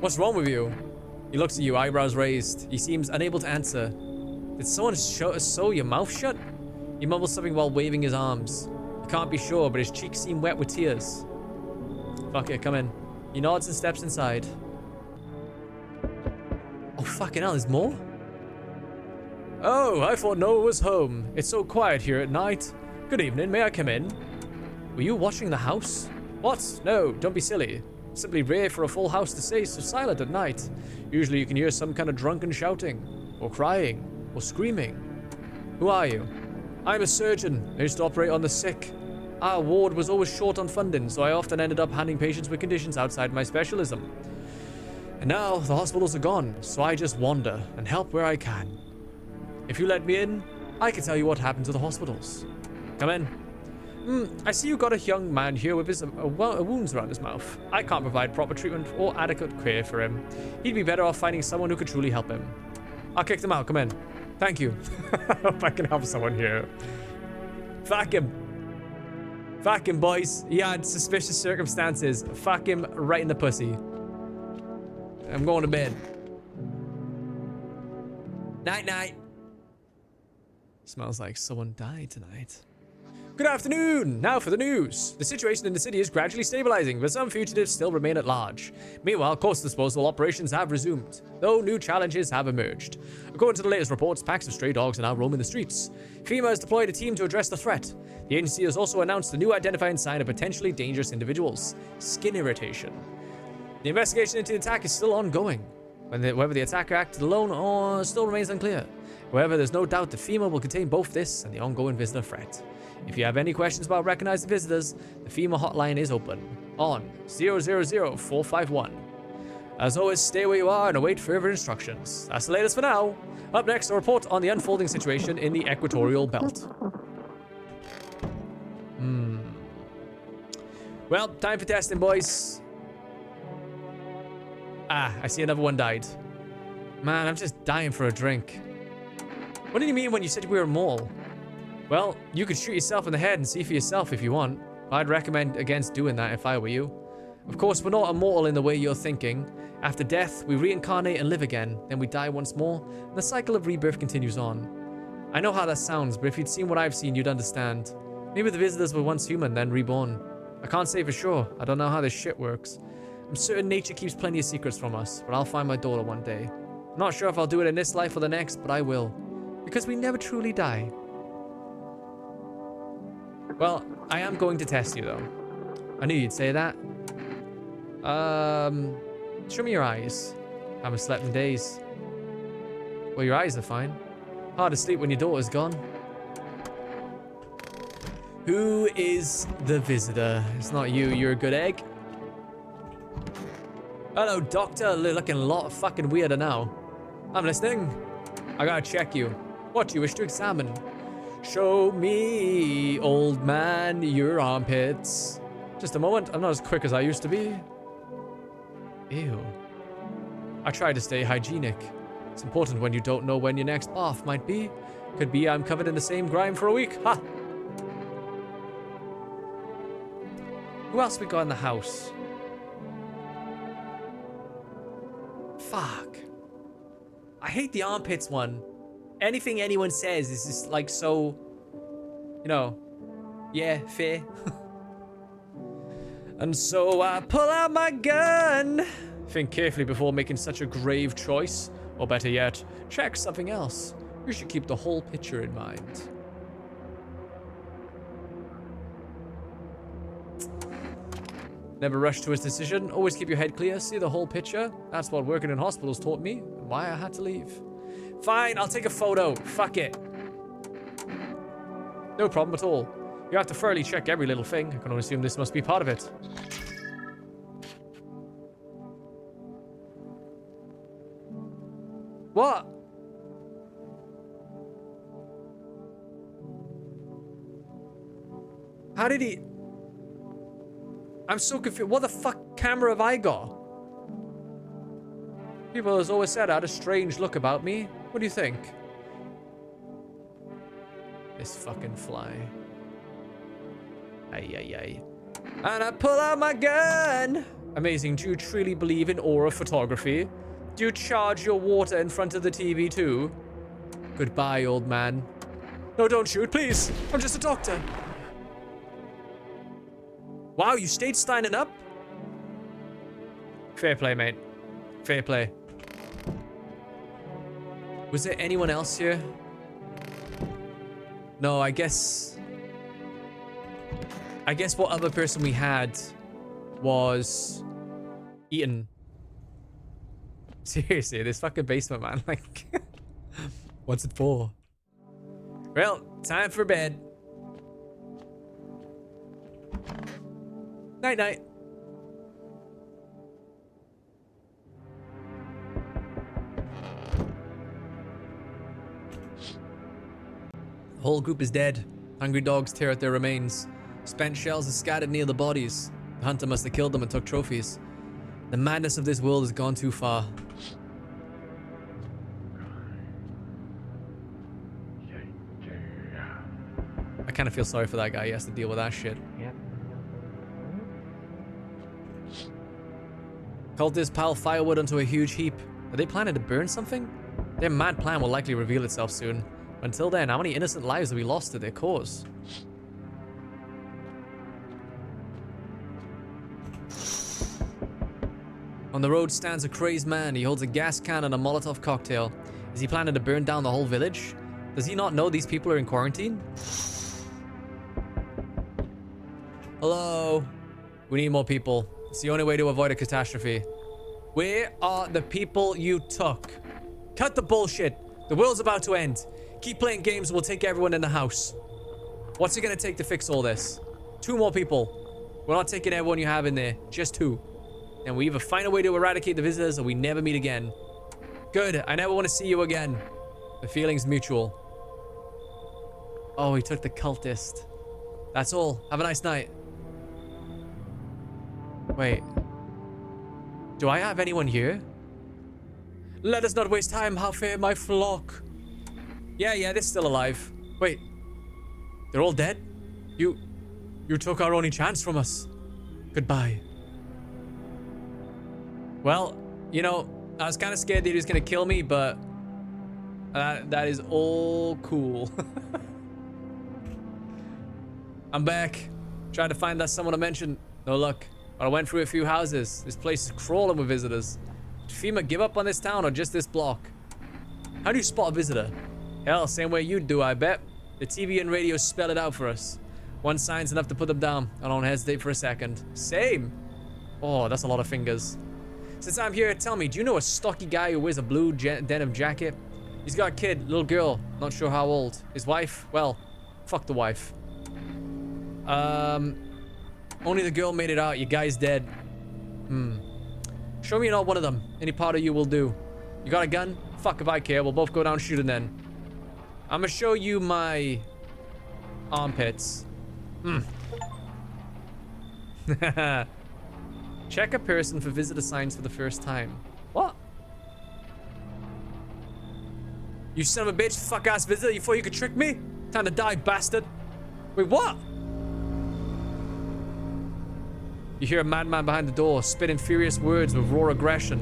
What's wrong with you? He looks at you, eyebrows raised. He seems unable to answer. Did someone sew your mouth shut? He mumbles something while waving his arms. He can't be sure, but his cheeks seem wet with tears. Fuck it, come in. He nods and steps inside. Oh, fucking hell, there's more? Oh, I thought Noah was home. It's so quiet here at night. Good evening, may I come in? Were you watching the house? What? No, don't be silly. Simply rare for a full house to stay so silent at night. Usually you can hear some kind of drunken shouting, or crying, or screaming. Who are you? I'm a surgeon. I used to operate on the sick. Our ward was always short on funding, so I often ended up handling patients with conditions outside my specialism. And now the hospitals are gone, so I just wander and help where I can. If you let me in, I can tell you what happened to the hospitals. Come in. I see you got a young man here with his wounds around his mouth. I can't provide proper treatment or adequate care for him. He'd be better off finding someone who could truly help him. I'll kick them out. Come in. Thank you. I hope I can help someone here. Fuck him. Fuck him, boys. He had suspicious circumstances. Fuck him right in the pussy. I'm going to bed. Night, night. Smells like someone died tonight. Good afternoon! Now for the news. The situation in the city is gradually stabilizing, but some fugitives still remain at large. Meanwhile, course disposal operations have resumed, though new challenges have emerged. According to the latest reports, packs of stray dogs are now roaming the streets. FEMA has deployed a team to address the threat. The agency has also announced a new identifying sign of potentially dangerous individuals: skin irritation. The investigation into the attack is still ongoing. Whether the attacker acted alone or still remains unclear. However, there's no doubt that FEMA will contain both this and the ongoing visitor threat. If you have any questions about recognizing visitors, the FEMA hotline is open on 000-451. As always, stay where you are and await further instructions. That's the latest for now. Up next, a report on the unfolding situation in the equatorial belt. Well, time for testing, boys. Ah, I see another one died. Man, I'm just dying for a drink. What did you mean when you said we were a mole? Well, you could shoot yourself in the head and see for yourself if you want. I'd recommend against doing that if I were you. Of course, we're not immortal in the way you're thinking. After death, we reincarnate and live again, then we die once more, and the cycle of rebirth continues on. I know how that sounds, but if you'd seen what I've seen, you'd understand. Maybe the visitors were once human, then reborn. I can't say for sure. I don't know how this shit works. I'm certain nature keeps plenty of secrets from us, but I'll find my daughter one day. I'm not sure if I'll do it in this life or the next, but I will. Because we never truly die. Well, I am going to test you, though. I knew you'd say that. Show me your eyes. I haven't slept in days. Well, your eyes are fine. Hard to sleep when your daughter's gone. Who is the visitor? It's not you. You're a good egg. Hello, doctor. Looking a lot fucking weirder now. I'm listening. I gotta check you. What do you wish to examine? Show me, old man, your armpits. Just a moment. I'm not as quick as I used to be. Ew. I try to stay hygienic. It's important when you don't know when your next bath might be. Could be I'm covered in the same grime for a week. Ha! Who else we got in the house? Fuck. I hate the armpits one. Anything anyone says is just like so, you know, yeah, fair. And so I pull out my gun. Think carefully before making such a grave choice. Or better yet, check something else. You should keep the whole picture in mind. Never rush to a decision. Always keep your head clear. See the whole picture. That's what working in hospitals taught me. And why I had to leave. Fine, I'll take a photo. Fuck it. No problem at all. You have to thoroughly check every little thing. I can only assume this must be part of it. What? How did he... I'm so confused. What the fuck camera have I got? People has always said I had a strange look about me. What do you think? This fucking fly. Ay, ay, ay. And I pull out my gun. Amazing. Do you truly believe in aura photography? Do you charge your water in front of the TV too? Goodbye, old man. No, don't shoot, please. I'm just a doctor. Wow, you stayed standing up? Fair play, mate. Fair play. Was there anyone else here? No, I guess what other person we had was eaten. Seriously, this fucking basement, man. Like, what's it for? Well, time for bed. Night night. The whole group is dead. Hungry dogs tear at their remains. Spent shells are scattered near the bodies. The hunter must have killed them and took trophies. The madness of this world has gone too far. I kind of feel sorry for that guy. He has to deal with that shit. Yep. Cultists pile firewood onto a huge heap. Are they planning to burn something? Their mad plan will likely reveal itself soon. Until then, how many innocent lives have we lost to their cause? On the road stands a crazed man. He holds a gas can and a Molotov cocktail. Is he planning to burn down the whole village? Does he not know these people are in quarantine? Hello? We need more people. It's the only way to avoid a catastrophe. Where are the people you took? Cut the bullshit. The world's about to end. Keep playing games and we'll take everyone in the house. What's it gonna take to fix all this? 2 more people. We're not taking everyone you have in there. Just 2. And we either find a way to eradicate the visitors or we never meet again. Good. I never want to see you again. The feeling's mutual. Oh, he took the cultist. That's all. Have a nice night. Wait. Do I have anyone here? Let us not waste time. How fair my flock. Yeah, they're still alive. Wait. They're all dead? You took our only chance from us. Goodbye. Well, you know, I was kind of scared that he was going to kill me, but that is all cool. I'm back. Trying to find that someone to mention. No luck. But I went through a few houses. This place is crawling with visitors. Did FEMA give up on this town or just this block? How do you spot a visitor? Hell, same way you do, I bet. The TV and radio spell it out for us. One sign's enough to put them down. I don't hesitate for a second. Same. Oh, that's a lot of fingers. Since I'm here, tell me, do you know a stocky guy who wears a blue denim jacket? He's got a kid, little girl, not sure how old. His wife? Well, fuck the wife. Only the girl made it out. Your guy's dead. Show me not one of them. Any part of you will do. You got a gun? Fuck if I care. We'll both go down shooting then. I'm gonna show you my armpits. Check a person for visitor signs for the first time. What? You son of a bitch, fuck ass visitor, you thought you could trick me? Time to die, bastard. Wait, what? You hear a madman behind the door, spitting furious words with raw aggression.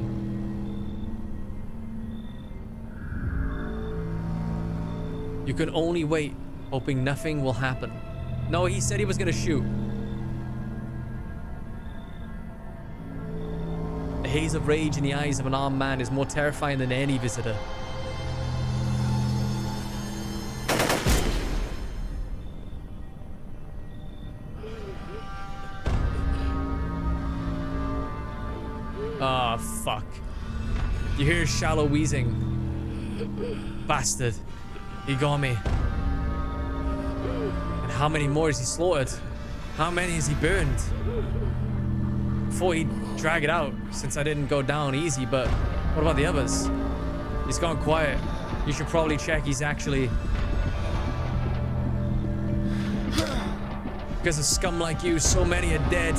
You can only wait, hoping nothing will happen. No, he said he was gonna shoot. The haze of rage in the eyes of an armed man is more terrifying than any visitor. Ah, oh, fuck. You hear shallow wheezing. Bastard. He got me. And how many more has he slaughtered? How many has he burned? Before he drag it out, since I didn't go down easy, but what about the others? He's gone quiet. You should probably check he's actually... Because of scum like you, so many are dead.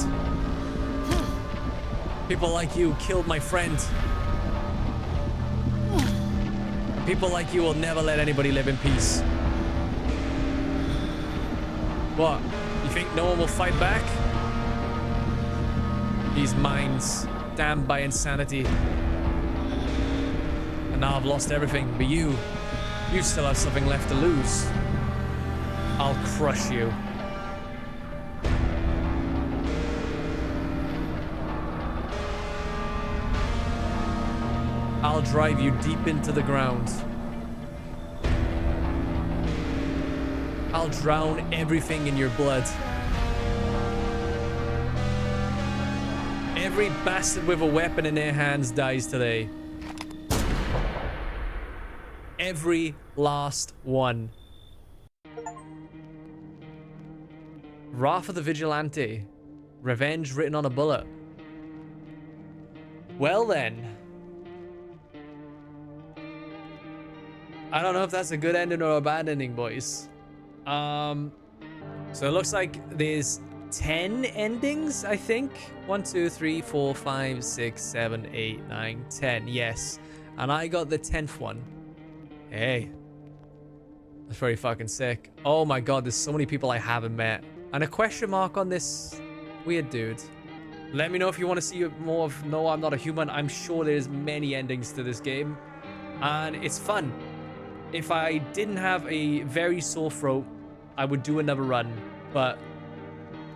People like you killed my friend. People like you will never let anybody live in peace. What? You think no one will fight back? These minds, damned by insanity. And now I've lost everything, but you still have something left to lose. I'll crush you. I'll drive you deep into the ground. I'll drown everything in your blood. Every bastard with a weapon in their hands dies today. Every last one. Wrath of the Vigilante. Revenge written on a bullet. Well then. I don't know if that's a good ending or a bad ending, boys. So it looks like there's 10 endings, I think. 1, 2, 3, 4, 5, 6, 7, 8, 9, 10. Yes. And I got the 10th one. Hey. That's pretty fucking sick. Oh my god, there's so many people I haven't met. And a question mark on this weird dude. Let me know if you want to see more of No, I'm Not a Human. I'm sure there's many endings to this game. And it's fun. If I didn't have a very sore throat, I would do another run. But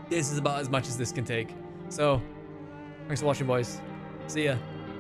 this is about as much as this can take. So, thanks for watching, boys. See ya.